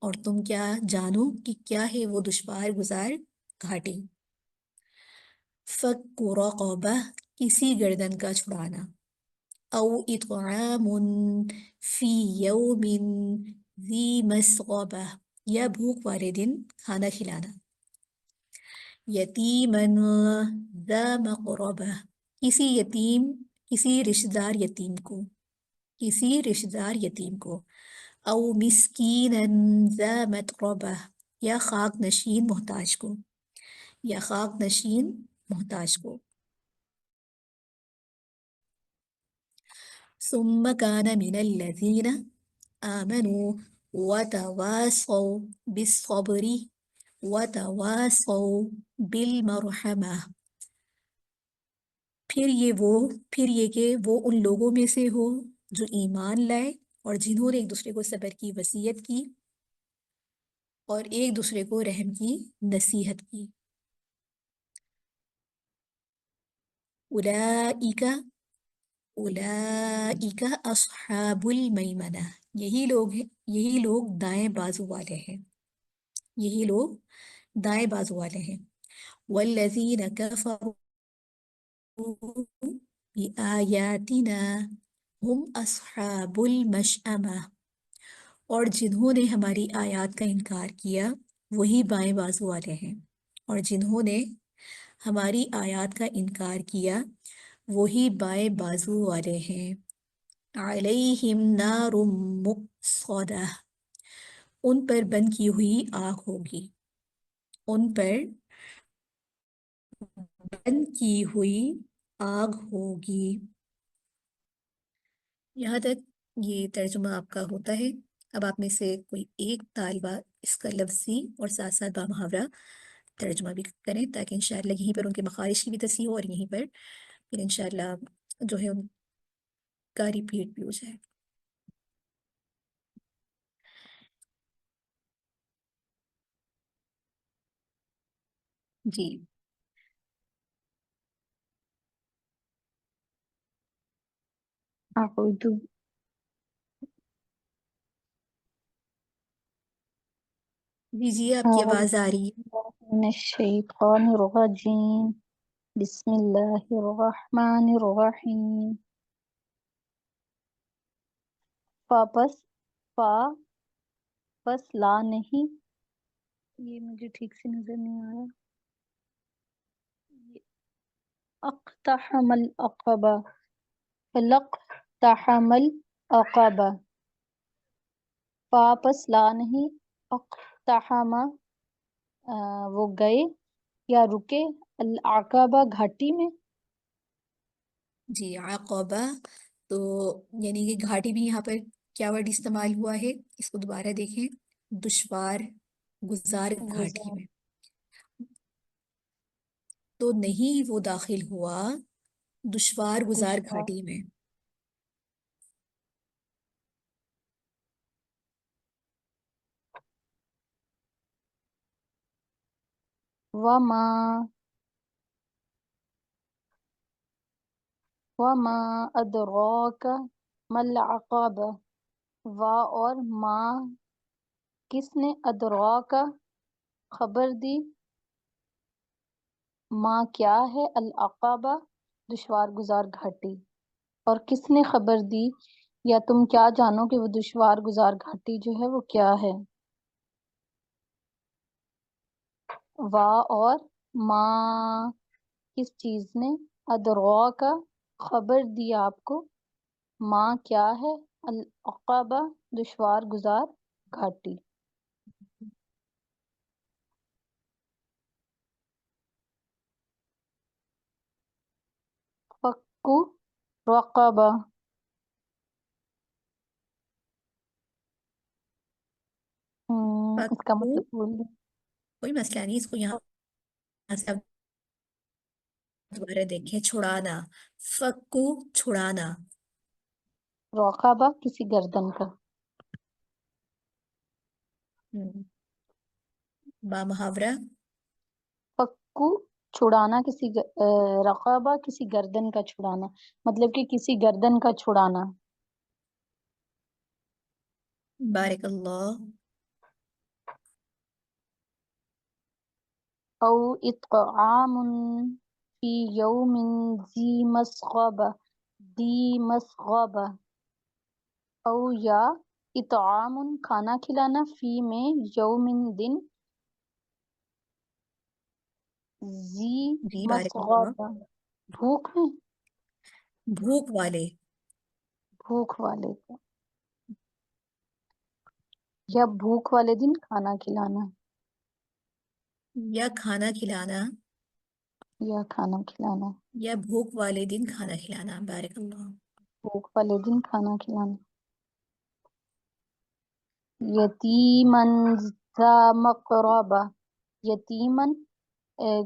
S1: اور تم کیا جانو کہ کیا ہے وہ دشوار گزار گھاٹی۔ فَكُّ رَقَبَةٍ، کسی گردن کا چھڑانا، او اطعام فی یوم ذی مسغبہ، یا بھوک والے دن کھانا کھلانا، یتیماً ذا مقربہ، کسی رشتہ دار یتیم کو، کسی رشتہ دار یتیم کو، او مسکیناً ذا متربہ، یا خاک نشین محتاج کو، یا خاک نشین محتاج کو۔ ثم كان من الذين آمنوا وتواصوا بالصبر وتواصوا بالمرحمة، پھر یہ کہ وہ ان لوگوں میں سے ہو جو ایمان لائے اور جنہوں نے ایک دوسرے کو صبر کی وصیت کی اور ایک دوسرے کو رحم کی نصیحت کی۔ اولئک اولئک اصحاب المیمنہ، یہی لوگ دائیں بازو والے ہیں، یہی لوگ دائیں بازو والے ہیں۔ والذین کفروا بآیاتنا ہم اصحاب المشأمہ، اور جنہوں نے ہماری آیات کا انکار کیا وہی بائیں بازو والے ہیں، اور جنہوں نے ہماری آیات کا انکار کیا وہی بائیں بازو والے ہیں۔ علیہم نار مؤصدہ، ان پر بند کی ہوئی آگ ہوگی، ان پر بند کی ہوئی آگ ہوگی۔ یہاں تک یہ ترجمہ آپ کا ہوتا ہے۔ اب آپ میں سے کوئی ایک طالبہ اس کا لفظی اور ساتھ ساتھ با محاورہ ترجمہ بھی کریں، تاکہ انشاءاللہ یہیں پر ان کے مخارج کی بھی تصحیح ہو اور یہیں پر پھر انشاءاللہ جو ہے ان کا ریپیٹ بھی ہو جائے۔ جی
S2: اعوذ
S1: جی آپ کی
S2: اعوذ
S1: آواز آ رہی ہے۔
S2: باللہ من الشیطان الرجیم، بسم اللہ الرحمن الرحیم۔ فا پس لا نہیں، یہ مجھے ٹھیک سے نظر نہیں آ رہا، اقتحم العقبہ، فلقتحم العقبہ، فا پس لا نہیں، اقتحم وہ گئے یا رکے، العقبہ گھاٹی میں۔
S1: جی عقبہ، تو یعنی کہ گھاٹی بھی یہاں پر کیا ورڈ استعمال ہوا ہے، اس کو دوبارہ دیکھیں، دشوار گزار گھاٹی
S2: گزار
S1: میں، تو نہیں وہ داخل ہوا دشوار گزار
S2: دشوار
S1: گھاٹی میں۔
S2: وما ادراک ما العقبہ، اور ما – کس نے ادراک خبر دی، ماں کیا ہے العقبہ دشوار گزار گھاٹی، اور کس نے خبر دی یا تم کیا جانو کہ وہ دشوار گزار گھاٹی جو ہے وہ کیا ہے؟ واہ اور ماں کس چیز نے ادراکا خبر دی آپ کو، ماں کیا ہے العقبہ دشوار گزار گھاٹی۔ فکو رقبہ، اس کا
S1: فکو،
S2: مطلب بول دیں۔
S1: کوئی مسئلہ نہیں، اس کو یہاں سے آپ دوبارہ دیکھیں، چھڑانا، فکو چھڑانا،
S2: رقبہ کسی گردن کا،
S1: با محاورہ،
S2: فکو چھڑانا کسی رقبہ کسی گردن کا چھڑانا، مطلب کہ کسی گردن کا چھڑانا۔
S1: بارک اللہ،
S2: او اطعام فی یوم ذی مسغبہ، دی مسغبہ، او یا اطعام کھانا کھلانا، فی میں یوم دن، ذی
S1: جی بارک اللہ،
S2: مسغبہ بھوک میں،
S1: بھوک والے،
S2: بھوک والے کو، یا بھوک والے دن کھانا کھلانا،
S1: یا کھانا کھلانا،
S2: یا کھانا کھلانا،
S1: یا بھوک والے دن کھانا کھلانا، بارک اللہ،
S2: بھوک والے دن کھانا کھلانا۔ یتیمن ذا مقربہ، یتیمن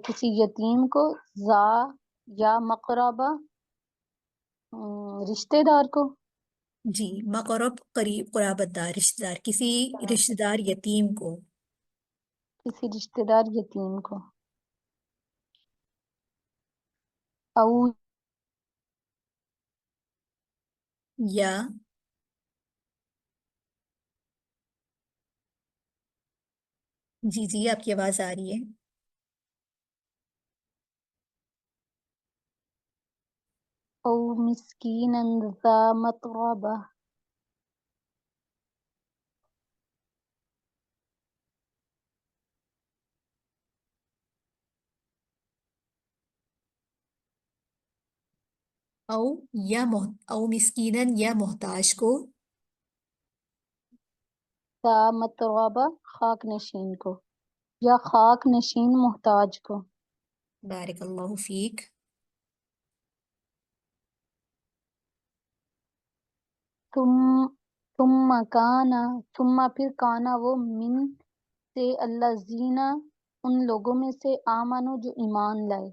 S2: کسی یتیم کو، ذا یا مقربہ رشتے دار کو،
S1: جی مقرب قریب، قرابت دار، رشتہ دار، کسی رشتہ دار یتیم کو،
S2: کسی رشتے دار یتیم کو، او
S1: یا، جی جی آپ کی آواز آ رہی ہے،
S2: او مسکینا ذا متربہ،
S1: او یا او مسکینن یا محتاج کو،
S2: ذا متربہ خاک نشین کو، یا خاک نشین محتاج کو۔
S1: بارک اللہ فیک،
S2: تم ثم کانا، ثم پھر کانا وہ، من سے الذین ان لوگوں میں سے، آمنو جو ایمان لائے،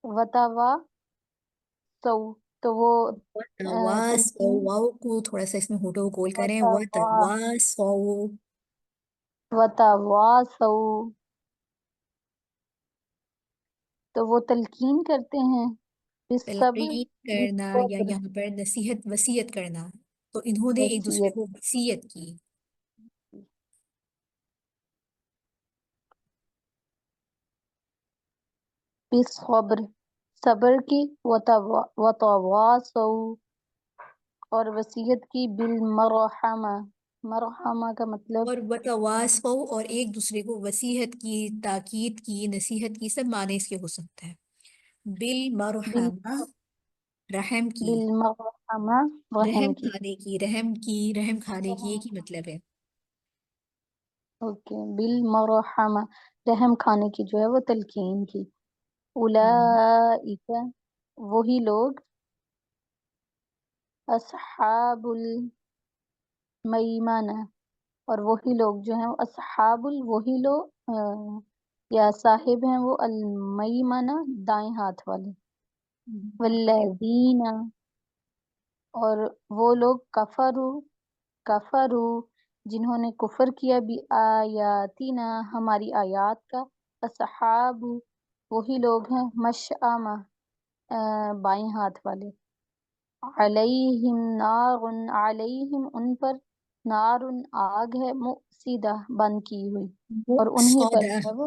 S2: وتوا سو تو وہ
S1: وتواصوا،
S2: تلقین،
S1: واو کو تھوڑا سا اس میں ہوٹو گول کریں،
S2: وتوا
S1: وتواصوا،
S2: وتواسو تو وہ تلقین کرتے ہیں، بالصبر
S1: تلقین کرنا یا
S2: بالصبر
S1: یہاں پر نصیحت وصیت کرنا، تو انہوں نے ایک دوسرے
S2: وصیت،
S1: کو وصیت کی،
S2: بالصبر صبر کی، وتواسو اور وصیت کی، بالمرحمہ، مرحمہ کا مطلب
S1: اور وتواصوا اور ایک دوسرے کو وصیت کی، تاکید کی، نصیحت کی، سب معنی اس کے ہو سکتا ہے،
S2: بال
S1: بالمرحمہ، رحم کی،
S2: بالمرحمہ
S1: رحم
S2: رحم کی،
S1: کھانے کی، رحم کی، رحم کھانے کی ایک ہی مطلب ہے،
S2: اوکے، بالمرحمہ رحم کھانے کی جو ہے وہ تلقین کی،
S1: ہم،
S2: اولئک وہی لوگ، اصحاب المیمنہ اور وہی لوگ جو ہیں، اصحاب وہی لوگ یا صاحب ہیں وہ، المیمنہ دائیں ہاتھ والے، والذین اور وہ لوگ، کفروا جنہوں نے کفر کیا، بھی آیاتنا ہماری آیات کا، اصحاب وہی لوگ ہیں، مشأمہ بائیں ہاتھ والے، علیہم نار علیہم ان پر، نار آگ ہے، مؤصدہ بند کی ہوئی، اور انہی پر
S1: مؤصدہ،
S2: ہے وہ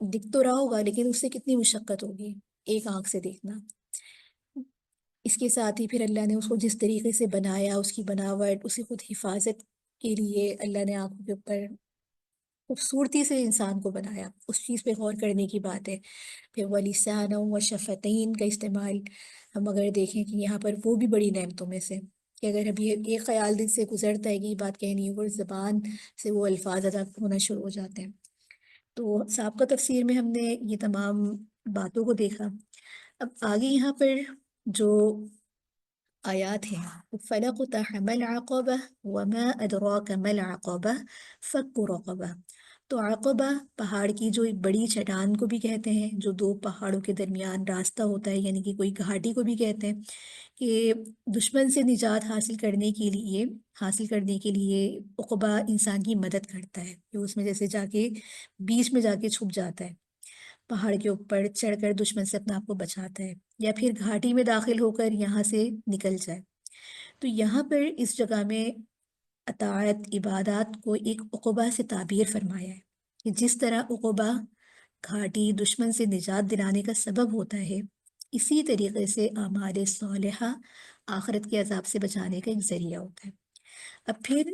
S1: دکھ تو رہا ہوگا لیکن اس سے کتنی مشقت ہوگی ایک آنکھ سے دیکھنا۔ اس کے ساتھ ہی پھر اللہ نے اس کو جس طریقے سے بنایا، اس کی بناوٹ، اس کی خود حفاظت کے لیے اللہ نے آنکھوں کے اوپر خوبصورتی سے انسان کو بنایا، اس چیز پہ غور کرنے کی بات ہے۔ پھر وَلِسَانًا وَشَفَتَيْن کا استعمال ہم اگر دیکھیں کہ یہاں پر وہ بھی بڑی نعمتوں میں سے، کہ اگر ابھی ایک خیال دل سے گزرتا ہے کہ یہ بات کہنی ہے اور زبان سے وہ الفاظ ادا ہونا شروع ہو جاتے ہیں۔ تو سابقہ تفسیر میں ہم نے یہ تمام باتوں کو دیکھا۔ اب آگے یہاں پر جو آیات ہیں، فَلَقْتَحَمَ الْعَقَبَةَ وَمَا أَدْرَاكَ مَا الْعَقَبَةُ فَكُّ رَقَبَةٍ۔ تو عقبہ پہاڑ کی جو ایک بڑی چٹان کو بھی کہتے ہیں، جو دو پہاڑوں کے درمیان راستہ ہوتا ہے، یعنی کہ کوئی گھاٹی کو بھی کہتے ہیں، کہ دشمن سے نجات حاصل کرنے کے لیے عقبہ انسان کی مدد کرتا ہے، کہ اس میں جیسے جا کے بیچ میں جا کے چھپ جاتا ہے، پہاڑ کے اوپر چڑھ کر دشمن سے اپنا آپ کو بچاتا ہے، یا پھر گھاٹی میں داخل ہو کر یہاں سے نکل جائے۔ تو یہاں پر اس جگہ میں اطاعت عبادات کو ایک عقبہ سے تعبیر فرمایا ہے، کہ جس طرح عقبہ گھاٹی دشمن سے نجات دلانے کا سبب ہوتا ہے، اسی طریقے سے اعمال صالحہ آخرت کے عذاب سے بچانے کا ایک ذریعہ ہوتا ہے۔ اب پھر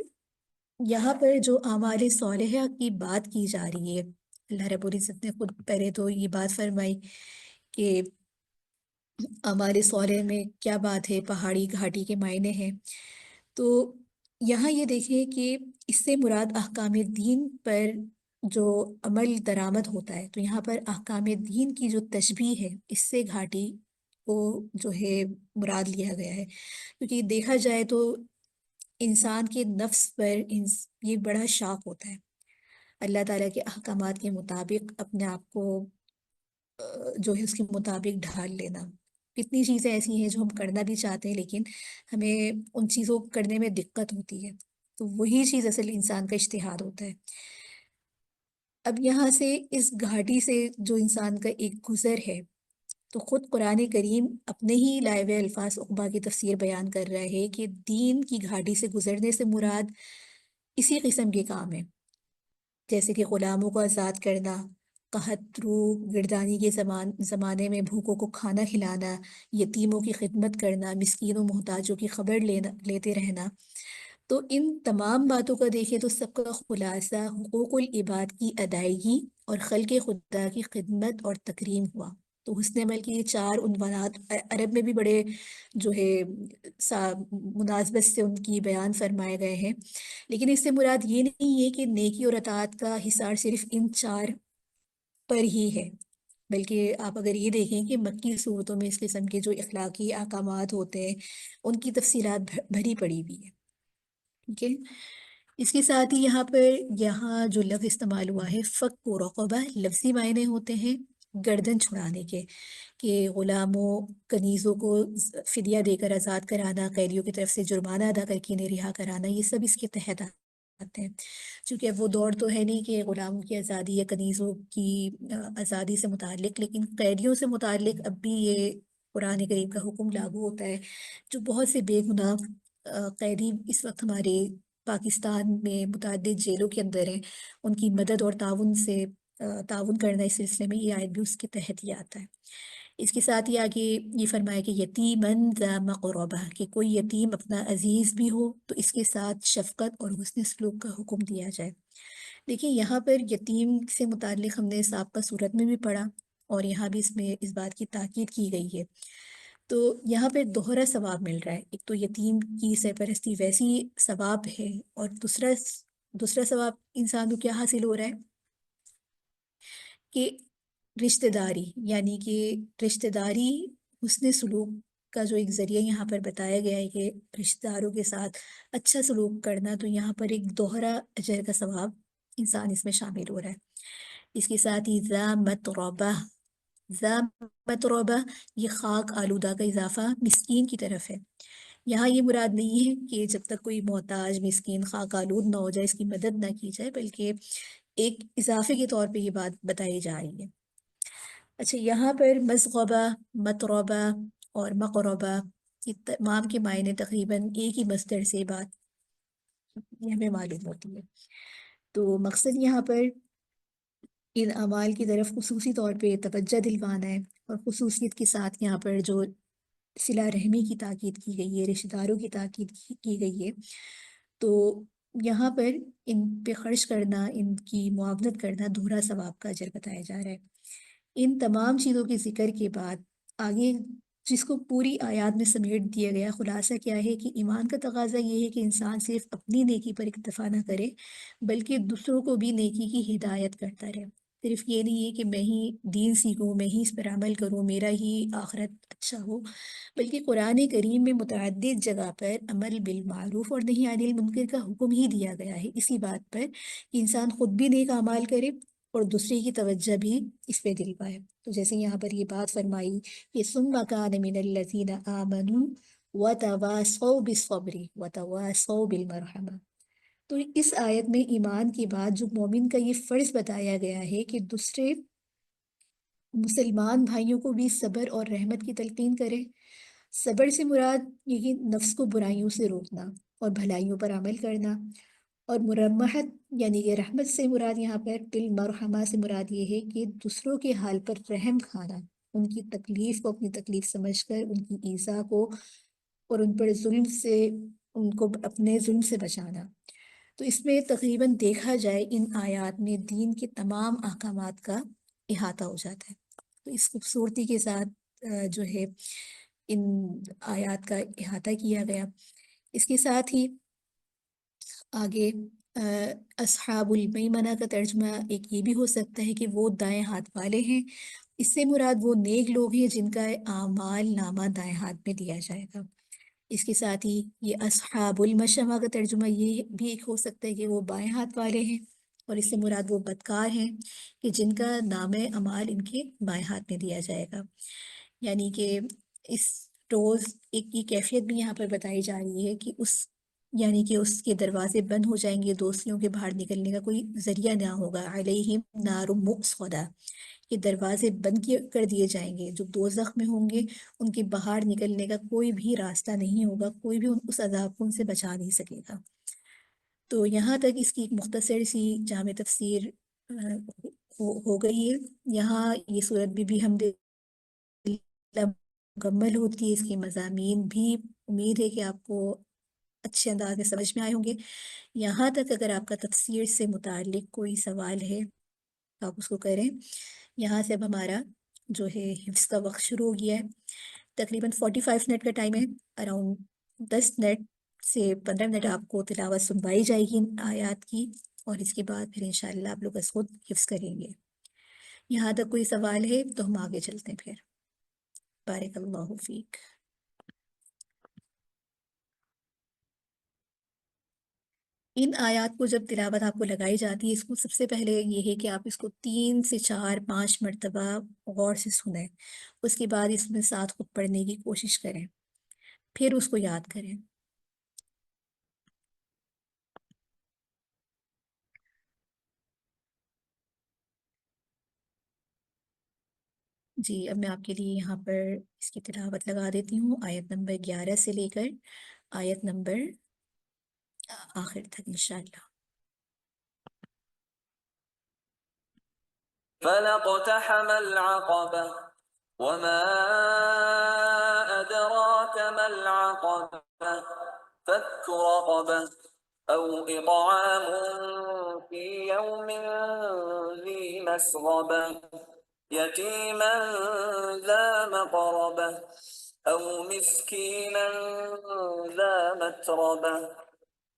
S1: یہاں پر جو اعمال صالحہ کی بات کی جا رہی ہے، اللہ رب العزت نے خود پہلے تو یہ بات فرمائی کہ اعمال صالح میں کیا بات ہے، پہاڑی گھاٹی کے معنی ہیں۔ تو یہاں یہ دیکھیں کہ اس سے مراد احکام دین پر جو عمل درآمد ہوتا ہے، تو یہاں پر احکام دین کی جو تشبیہ ہے، اس سے گھاٹی کو جو ہے مراد لیا گیا ہے، کیونکہ دیکھا جائے تو انسان کے نفس پر یہ بڑا شاق ہوتا ہے اللہ تعالیٰ کے احکامات کے مطابق اپنے آپ کو جو ہے اس کے مطابق ڈھال لینا۔ کتنی چیزیں ایسی ہیں جو ہم کرنا بھی چاہتے ہیں لیکن ہمیں ان چیزوں کو کرنے میں دقت ہوتی ہے، تو وہی چیز اصل انسان کا اجتہاد ہوتا ہے۔ اب یہاں سے اس گھاٹی سے جو انسان کا ایک گزر ہے، تو خود قرآن کریم اپنے ہی لائے ہوئے الفاظ عقبہ کی تفسیر بیان کر رہا ہے کہ دین کی گھاٹی سے گزرنے سے مراد اسی قسم کے کام ہیں، جیسے کہ غلاموں کو آزاد کرنا، قحط رو گردانی کے زمانے میں بھوکوں کو کھانا کھلانا، یتیموں کی خدمت کرنا، مسکینوں محتاجوں کی خبر لیتے رہنا۔ تو ان تمام باتوں کا دیکھیں تو سب کا خلاصہ حقوق العباد کی ادائیگی اور خلق خدا کی خدمت اور تکریم ہوا۔ تو حسن عمل کی یہ چار عنوانات عرب میں بھی بڑے جو ہے مناسبت سے ان کی بیان فرمائے گئے ہیں، لیکن اس سے مراد یہ نہیں ہے کہ نیکی اور اطاعت کا حصار صرف ان چار پر ہی ہے، بلکہ آپ اگر یہ دیکھیں کہ مکی صورتوں میں اس قسم کے جو اخلاقی احکامات ہوتے ہیں ان کی تفصیلات بھری پڑی ہوئی ہے۔ ٹھیک ہے، اس کے ساتھ ہی یہاں جو لفظ استعمال ہوا ہے فک و رقبہ، لفظی معنی ہوتے ہیں گردن چھڑانے کے، کہ غلاموں کنیزوں کو فدیہ دے کر آزاد کرانا، قیدیوں کی طرف سے جرمانہ ادا کر کے انہیں رہا کرانا، یہ سب اس کے تحت آتے ہیں۔ چونکہ اب وہ دور تو ہے نہیں کہ غلاموں کی آزادی یا کنیزوں کی آزادی سے متعلق، لیکن قیدیوں سے متعلق اب بھی یہ قرآن کریم کا حکم لاگو ہوتا ہے۔ جو بہت سے بے گناہ قیدی اس وقت ہمارے پاکستان میں متعدد جیلوں کے اندر ہیں، ان کی مدد اور تعاون کرنا اس سلسلے میں، یہ آیت بھی اس کے تحت ہی آتا ہے۔ اس کے ساتھ ہی آگے یہ فرمایا کہ یتیمن ذا مقربہ، کہ کوئی یتیم اپنا عزیز بھی ہو تو اس کے ساتھ شفقت اور حسن سلوک کا حکم دیا جائے۔ دیکھیں یہاں پر یتیم سے متعلق ہم نے سابقہ صورت میں بھی پڑھا، اور یہاں بھی اس میں اس بات کی تاکید کی گئی ہے، تو یہاں پہ دوہرا ثواب مل رہا ہے۔ ایک تو یتیم کی سرپرستی ویسی ثواب ہے، اور دوسرا ثواب انسان کو کیا حاصل ہو رہا ہے کہ رشتہ داری، یعنی کہ رشتہ داری حسن سلوک کا جو ایک ذریعہ یہاں پر بتایا گیا ہے کہ رشتہ داروں کے ساتھ اچھا سلوک کرنا، تو یہاں پر ایک دوہرا اجر کا ثواب انسان اس میں شامل ہو رہا ہے۔ اس کے ساتھ ہی ذا متروبہ، یہ خاک آلودہ کا اضافہ مسکین کی طرف ہے۔ یہاں یہ مراد نہیں ہے کہ جب تک کوئی محتاج مسکین خاک آلود نہ ہو جائے اس کی مدد نہ کی جائے، بلکہ ایک اضافے کے طور پہ یہ بات بتائی جا رہی ہے۔ اچھا، یہاں پر مسغبہ، متروبہ اور مقربہ، یہ تمام کے معنی تقریباً ایک ہی مصدر سے بات یہ ہمیں معلوم ہوتی ہے۔ تو مقصد یہاں پر ان اعمال کی طرف خصوصی طور پہ توجہ دلوانا ہے، اور خصوصیت کے ساتھ یہاں پر جو صلہ رحمی کی تاکید کی گئی ہے، رشتہ داروں کی تاکید کی گئی ہے، تو یہاں پر ان پہ خرچ کرنا، ان کی معاونت کرنا دوہرا ثواب کا اجر بتایا جا رہا ہے۔ ان تمام چیزوں کے ذکر کے بعد آگے جس کو پوری آیات میں سمیٹ دیا گیا، خلاصہ کیا ہے کہ ایمان کا تقاضا یہ ہے کہ انسان صرف اپنی نیکی پر اکتفا نہ کرے، بلکہ دوسروں کو بھی نیکی کی ہدایت کرتا رہے۔ صرف یہ نہیں ہے کہ میں ہی دین سیکھوں، میں ہی اس پر عمل کروں، میرا ہی آخرت اچھا ہو، بلکہ قرآن کریم میں متعدد جگہ پر امر بالمعروف اور نہی عن المنکر کا حکم ہی دیا گیا ہے، اسی بات پر کہ انسان خود بھی نیک اعمال کرے اور دوسرے کی توجہ بھی اس پہ دلوائے۔ تو جیسے یہاں پر یہ بات فرمائی کہ ثم کان من الذین آمنوا وتواصوا بالصبر وتواصوا بالمرحمہ۔ تو اس آیت میں ایمان کے بعد جو مومن کا یہ فرض بتایا گیا ہے کہ دوسرے مسلمان بھائیوں کو بھی صبر اور رحمت کی تلقین کرے۔ صبر سے مراد یہی نفس کو برائیوں سے روکنا اور بھلائیوں پر عمل کرنا، اور مرمحت یعنی کہ رحمت سے مراد یہاں پر بالمرحمہ سے مراد یہ ہے کہ دوسروں کے حال پر رحم کھانا، ان کی تکلیف کو اپنی تکلیف سمجھ کر ان کی ایذا کو اور ان پر ظلم سے، ان کو اپنے ظلم سے بچانا۔ تو اس میں تقریباً دیکھا جائے ان آیات میں دین کے تمام احکامات کا احاطہ ہو جاتا ہے۔ تو اس خوبصورتی کے ساتھ جو ہے ان آیات کا احاطہ کیا گیا۔ اس کے ساتھ ہی آگے اصحاب المیمنہ کا ترجمہ ایک یہ بھی ہو سکتا ہے کہ وہ دائیں ہاتھ والے ہیں، اس سے مراد وہ نیک لوگ ہیں جن کا اعمال نامہ دائیں ہاتھ میں دیا جائے گا۔ اس کے ساتھ ہی یہ اصحاب المشأمہ کا ترجمہ یہ بھی ایک ہو سکتا ہے کہ وہ بائیں ہاتھ والے ہیں، اور اس سے مراد وہ بدکار ہیں کہ جن کا نام اعمال ان کے بائیں ہاتھ میں دیا جائے گا۔ یعنی کہ اس روز ایک یہ کیفیت بھی یہاں پر بتائی جا رہی ہے کہ یعنی کہ اس کے دروازے بند ہو جائیں گے، دوستیوں کے باہر نکلنے کا کوئی ذریعہ نہ ہوگا۔ علیہم نار مؤصدہ، کہ دروازے بند کر دیے جائیں گے، جو دوزخ میں ہوں گے ان کے باہر نکلنے کا کوئی بھی راستہ نہیں ہوگا، کوئی بھی اس عذاب کو ان سے بچا نہیں سکے گا۔ تو یہاں تک اس کی ایک مختصر سی جامع تفسیر ہو گئی ہے۔ یہاں یہ صورت بھی مکمل ہوتی ہے، اس کے مضامین بھی امید ہے کہ آپ کو اچھے انداز میں سمجھ میں آئے ہوں گے۔ یہاں تک اگر آپ کا تفسیر سے متعلق کوئی سوال ہے تو آپ اس کو کریں۔ یہاں سے اب ہمارا جو ہے حفظ کا وقت شروع ہو گیا ہے، تقریباً 45 منٹ کا ٹائم ہے، اراؤنڈ 10 منٹ سے 15 منٹ آپ کو تلاوت سنوائی جائے گی ان آیات کی، اور اس کے بعد پھر انشاءاللہ آپ لوگ اس کو حفظ کریں گے۔ یہاں تک کوئی سوال ہے تو ہم آگے چلتے ہیں پھر۔ بارک اللہ فیک۔ ان آیات کو جب تلاوت آپ کو لگائی جاتی ہے، اس کو سب سے پہلے یہ ہے کہ آپ اس کو 3 سے 4 5 مرتبہ غور سے سنیں، اس کے بعد اس میں ساتھ خود پڑھنے کی کوشش کریں، پھر اس کو یاد کریں۔ جی اب میں آپ کے لیے یہاں پر اس کی تلاوت لگا دیتی ہوں، آیت نمبر 11 سے لے کر آیت نمبر آخر تک انشاءاللہ۔
S2: فلاقتحم العقبة وما أدراك ما العقبة فك رقبة أو إطعام في يوم ذي مسغبة يتيما ذا مقربة أو مسكينا ذا متربة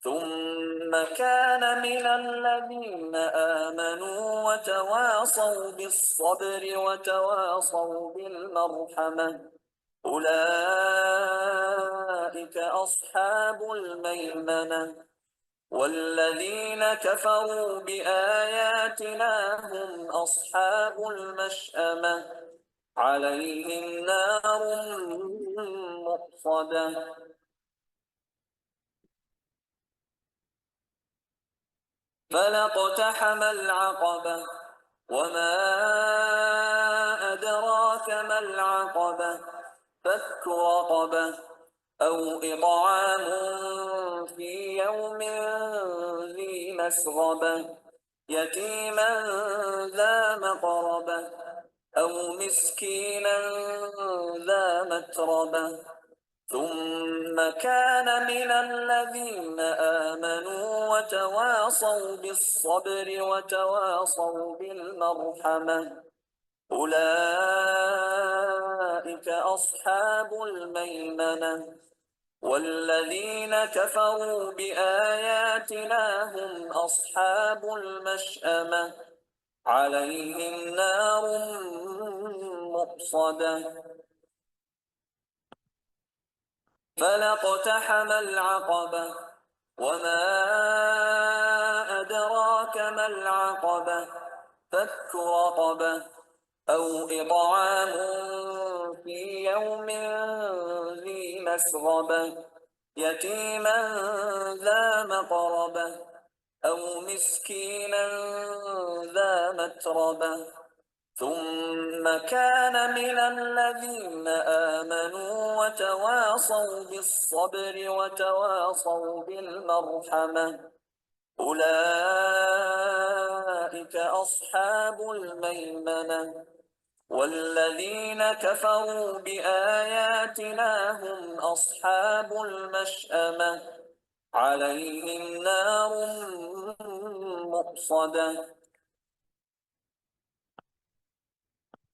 S2: ثم كان من الذين آمنوا وتواصوا بالصبر وتواصوا بالمرحمة أولئك أصحاب الميمنة والذين كفروا بآياتنا هم أصحاب المشأمة عليهم نار مؤصدة فلاقتحم العقبة وما أدراك ما العقبة فك رقبة أو إطعام في يوم ذي مسغبة يتيما ذا مقربة أو مسكينا ذا متربة ثم كان من الذين آمنوا وتواصوا بالصبر وتواصوا بالمرحمة أولئك أصحاب الميمنة والذين كفروا بآياتنا هم أصحاب المشأمة عليهم نار مؤصدة فلا اقتحم العقبة وما أدراك ما العقبة فك رقبة أو إطعام في يوم ذي مسغبة يتيما ذا مقربة أو مسكينا ذا متربة ثم كان من الذين آمنوا وتواصوا بالصبر وتواصوا بالمرحمة أولئك أصحاب الميمنة والذين كفروا بآياتنا هم أصحاب المشأمة عليهم نار مؤصدة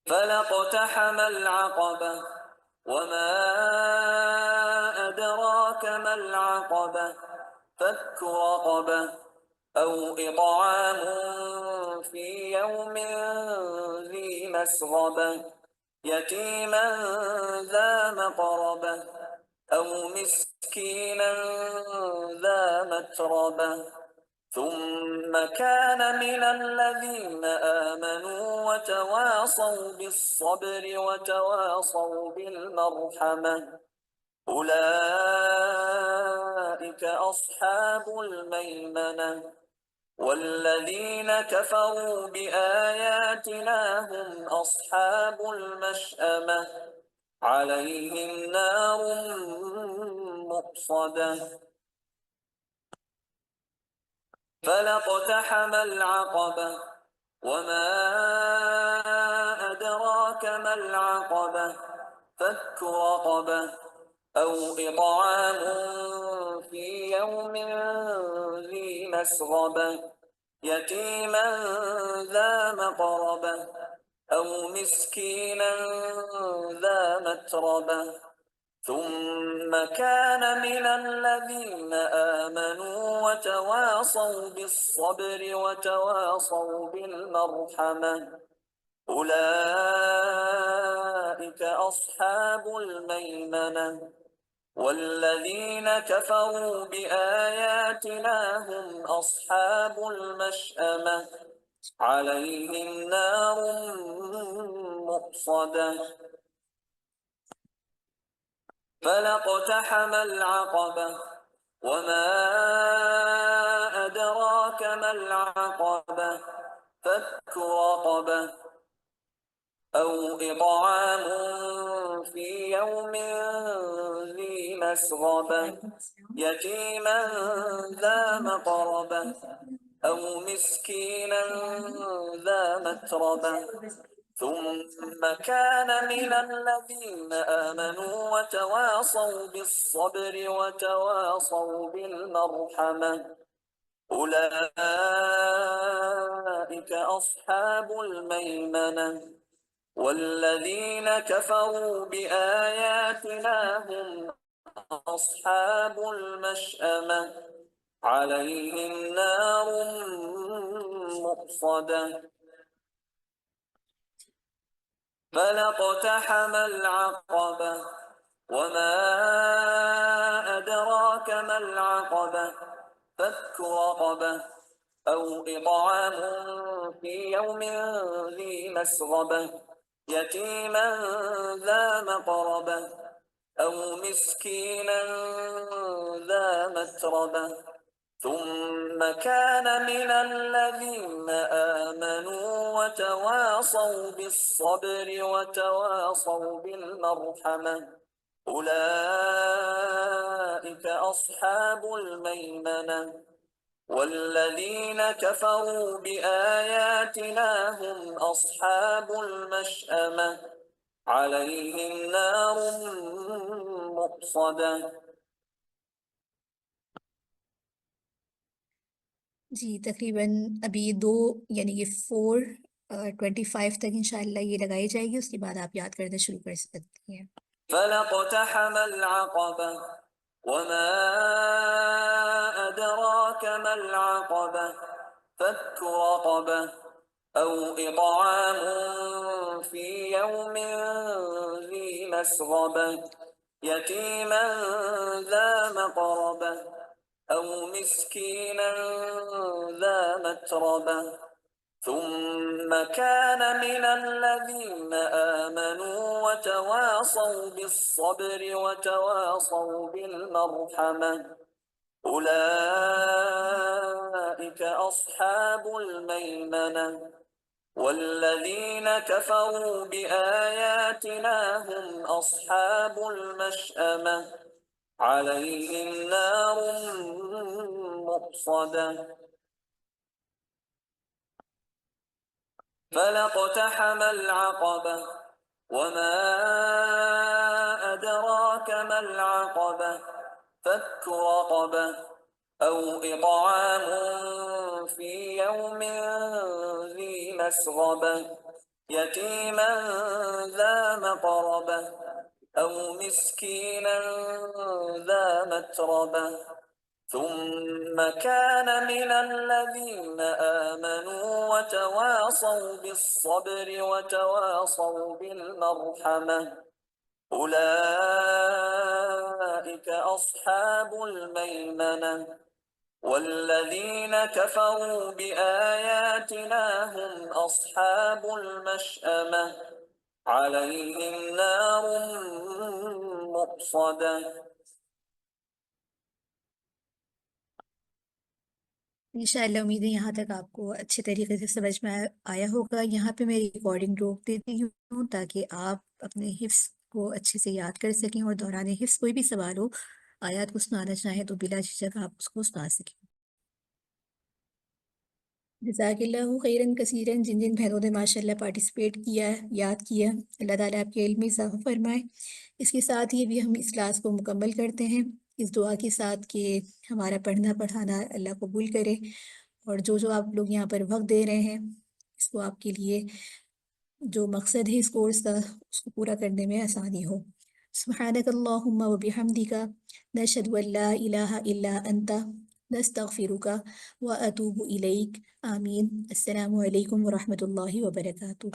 S2: فلا اقتحم العقبة وما أدراك ما العقبة فك رقبة أو إطعام في يوم ذي مسغبة يتيما ذا مقربة أو مسكينا ذا متربة ثم كان من الذين آمنوا وتواصوا بالصبر وتواصوا بالمرحمة أولئك أصحاب الميمنة والذين كفروا بآياتنا هم أصحاب المشأمة عليهم نار مؤصدة فلا اقتحم العقبة وما أدراك ما العقبة فك رقبة أو إطعام في يوم ذي مسغبة يتيما ذا مقربة أو مسكينا ذا متربة ثم كان من الذين آمنوا وتواصوا بالصبر وتواصوا بالمرحمة أولئك أصحاب الميمنة والذين كفروا بآياتنا هم أصحاب المشأمة عليهم نار مؤصدة فلا اقتحم العقبة وما أدراك ما العقبة فك رقبة أو إطعام في يوم ذي مسغبة يتيما ذا مقربة أو مسكينا ذا متربة ثم كان من الذين آمنوا وتواصوا بالصبر وتواصوا بالمرحمة أولئك أصحاب الميمنة والذين كفروا بآياتنا هم أصحاب المشأمة عليهم نار مؤصدة فلا اقتحم العقبة وما أدراك ما العقبة فك رقبة أو إطعام في يوم ذي مسغبة يتيما ذا مقربة أو مسكينا ذا متربة ثم كان من الذين آمنوا وتواصوا بالصبر وتواصوا بالمرحمة أولئك أصحاب الميمنة
S1: والذين كفروا بآياتنا هم أصحاب المشأمة عليهم نار مؤصدة. جی تقریباً ابھی دو یعنی کہ 4:25 تک انشاءاللہ یہ لگائی جائے گی، اس کے بعد آپ یاد کرنا شروع کر سکتی ہیں. فَلَقْتَحَمَ الْعَقَبَةَ وَمَا أَدْرَاكَ مَا الْعَقَبَةُ فَكُّ رَقَبَةٍ أَوْ إِطْعَامٌ فِي يَوْمٍ ذِي مَسْغَبَةٍ يَتِيمًا ذَا مَقْرَبَةٍ أو مسكينا ذا متربة ثم كان من الذين آمنوا وتواصوا بالصبر وتواصوا بالمرحمة أولئك أصحاب الميمنة والذين كفروا بآياتنا هم أصحاب المشأمة عليهم نار مؤصدة. فلاقتحم العقبة وما أدراك ما العقبة فك رقبة أو إطعام في يوم ذي مسغبة يتيما ذا مقربة أو مسكينا ذا متربة ثم كان من الذين آمنوا وتواصوا بالصبر وتواصوا بالمرحمة أولئك أصحاب الميمنة والذين كفروا بآياتنا هم أصحاب المشأمة عليهم نار مؤصدة. انشاءاللہ امید ہے یہاں تک آپ کو اچھے طریقے سے سمجھ میں آیا ہوگا. یہاں پہ میں ریکارڈنگ روک دیتی ہوں تاکہ آپ اپنے حفظ کو اچھے سے یاد کر سکیں اور دوران حفظ کوئی بھی سوال ہو، آیات کو سنانا چاہیں تو بلا جھجک آپ اس کو سنا سکیں. جزاک اللہ خیراً کثیراً. جن جن بہنوں نے ماشاء اللہ پارٹیسپیٹ کیا ہے، یاد کیا، اللہ تعالیٰ آپ کے علم میں اضافہ فرمائے. اس کے ساتھ ہی بھی ہم اس کلاس کو مکمل کرتے ہیں اس دعا کے ساتھ کہ ہمارا پڑھنا پڑھانا اللہ قبول کرے، اور جو آپ لوگ یہاں پر وقت دے رہے ہیں اس کو آپ کے لیے جو مقصد ہے اس کورس کا اس کو پورا کرنے میں آسانی ہو. سبحانک اللہم و بحمدک نشہد ان لا الہ الا انت نستغفرک و اتوب الیک. آمین. السلام علیکم ورحمۃ اللہ وبرکاتہ.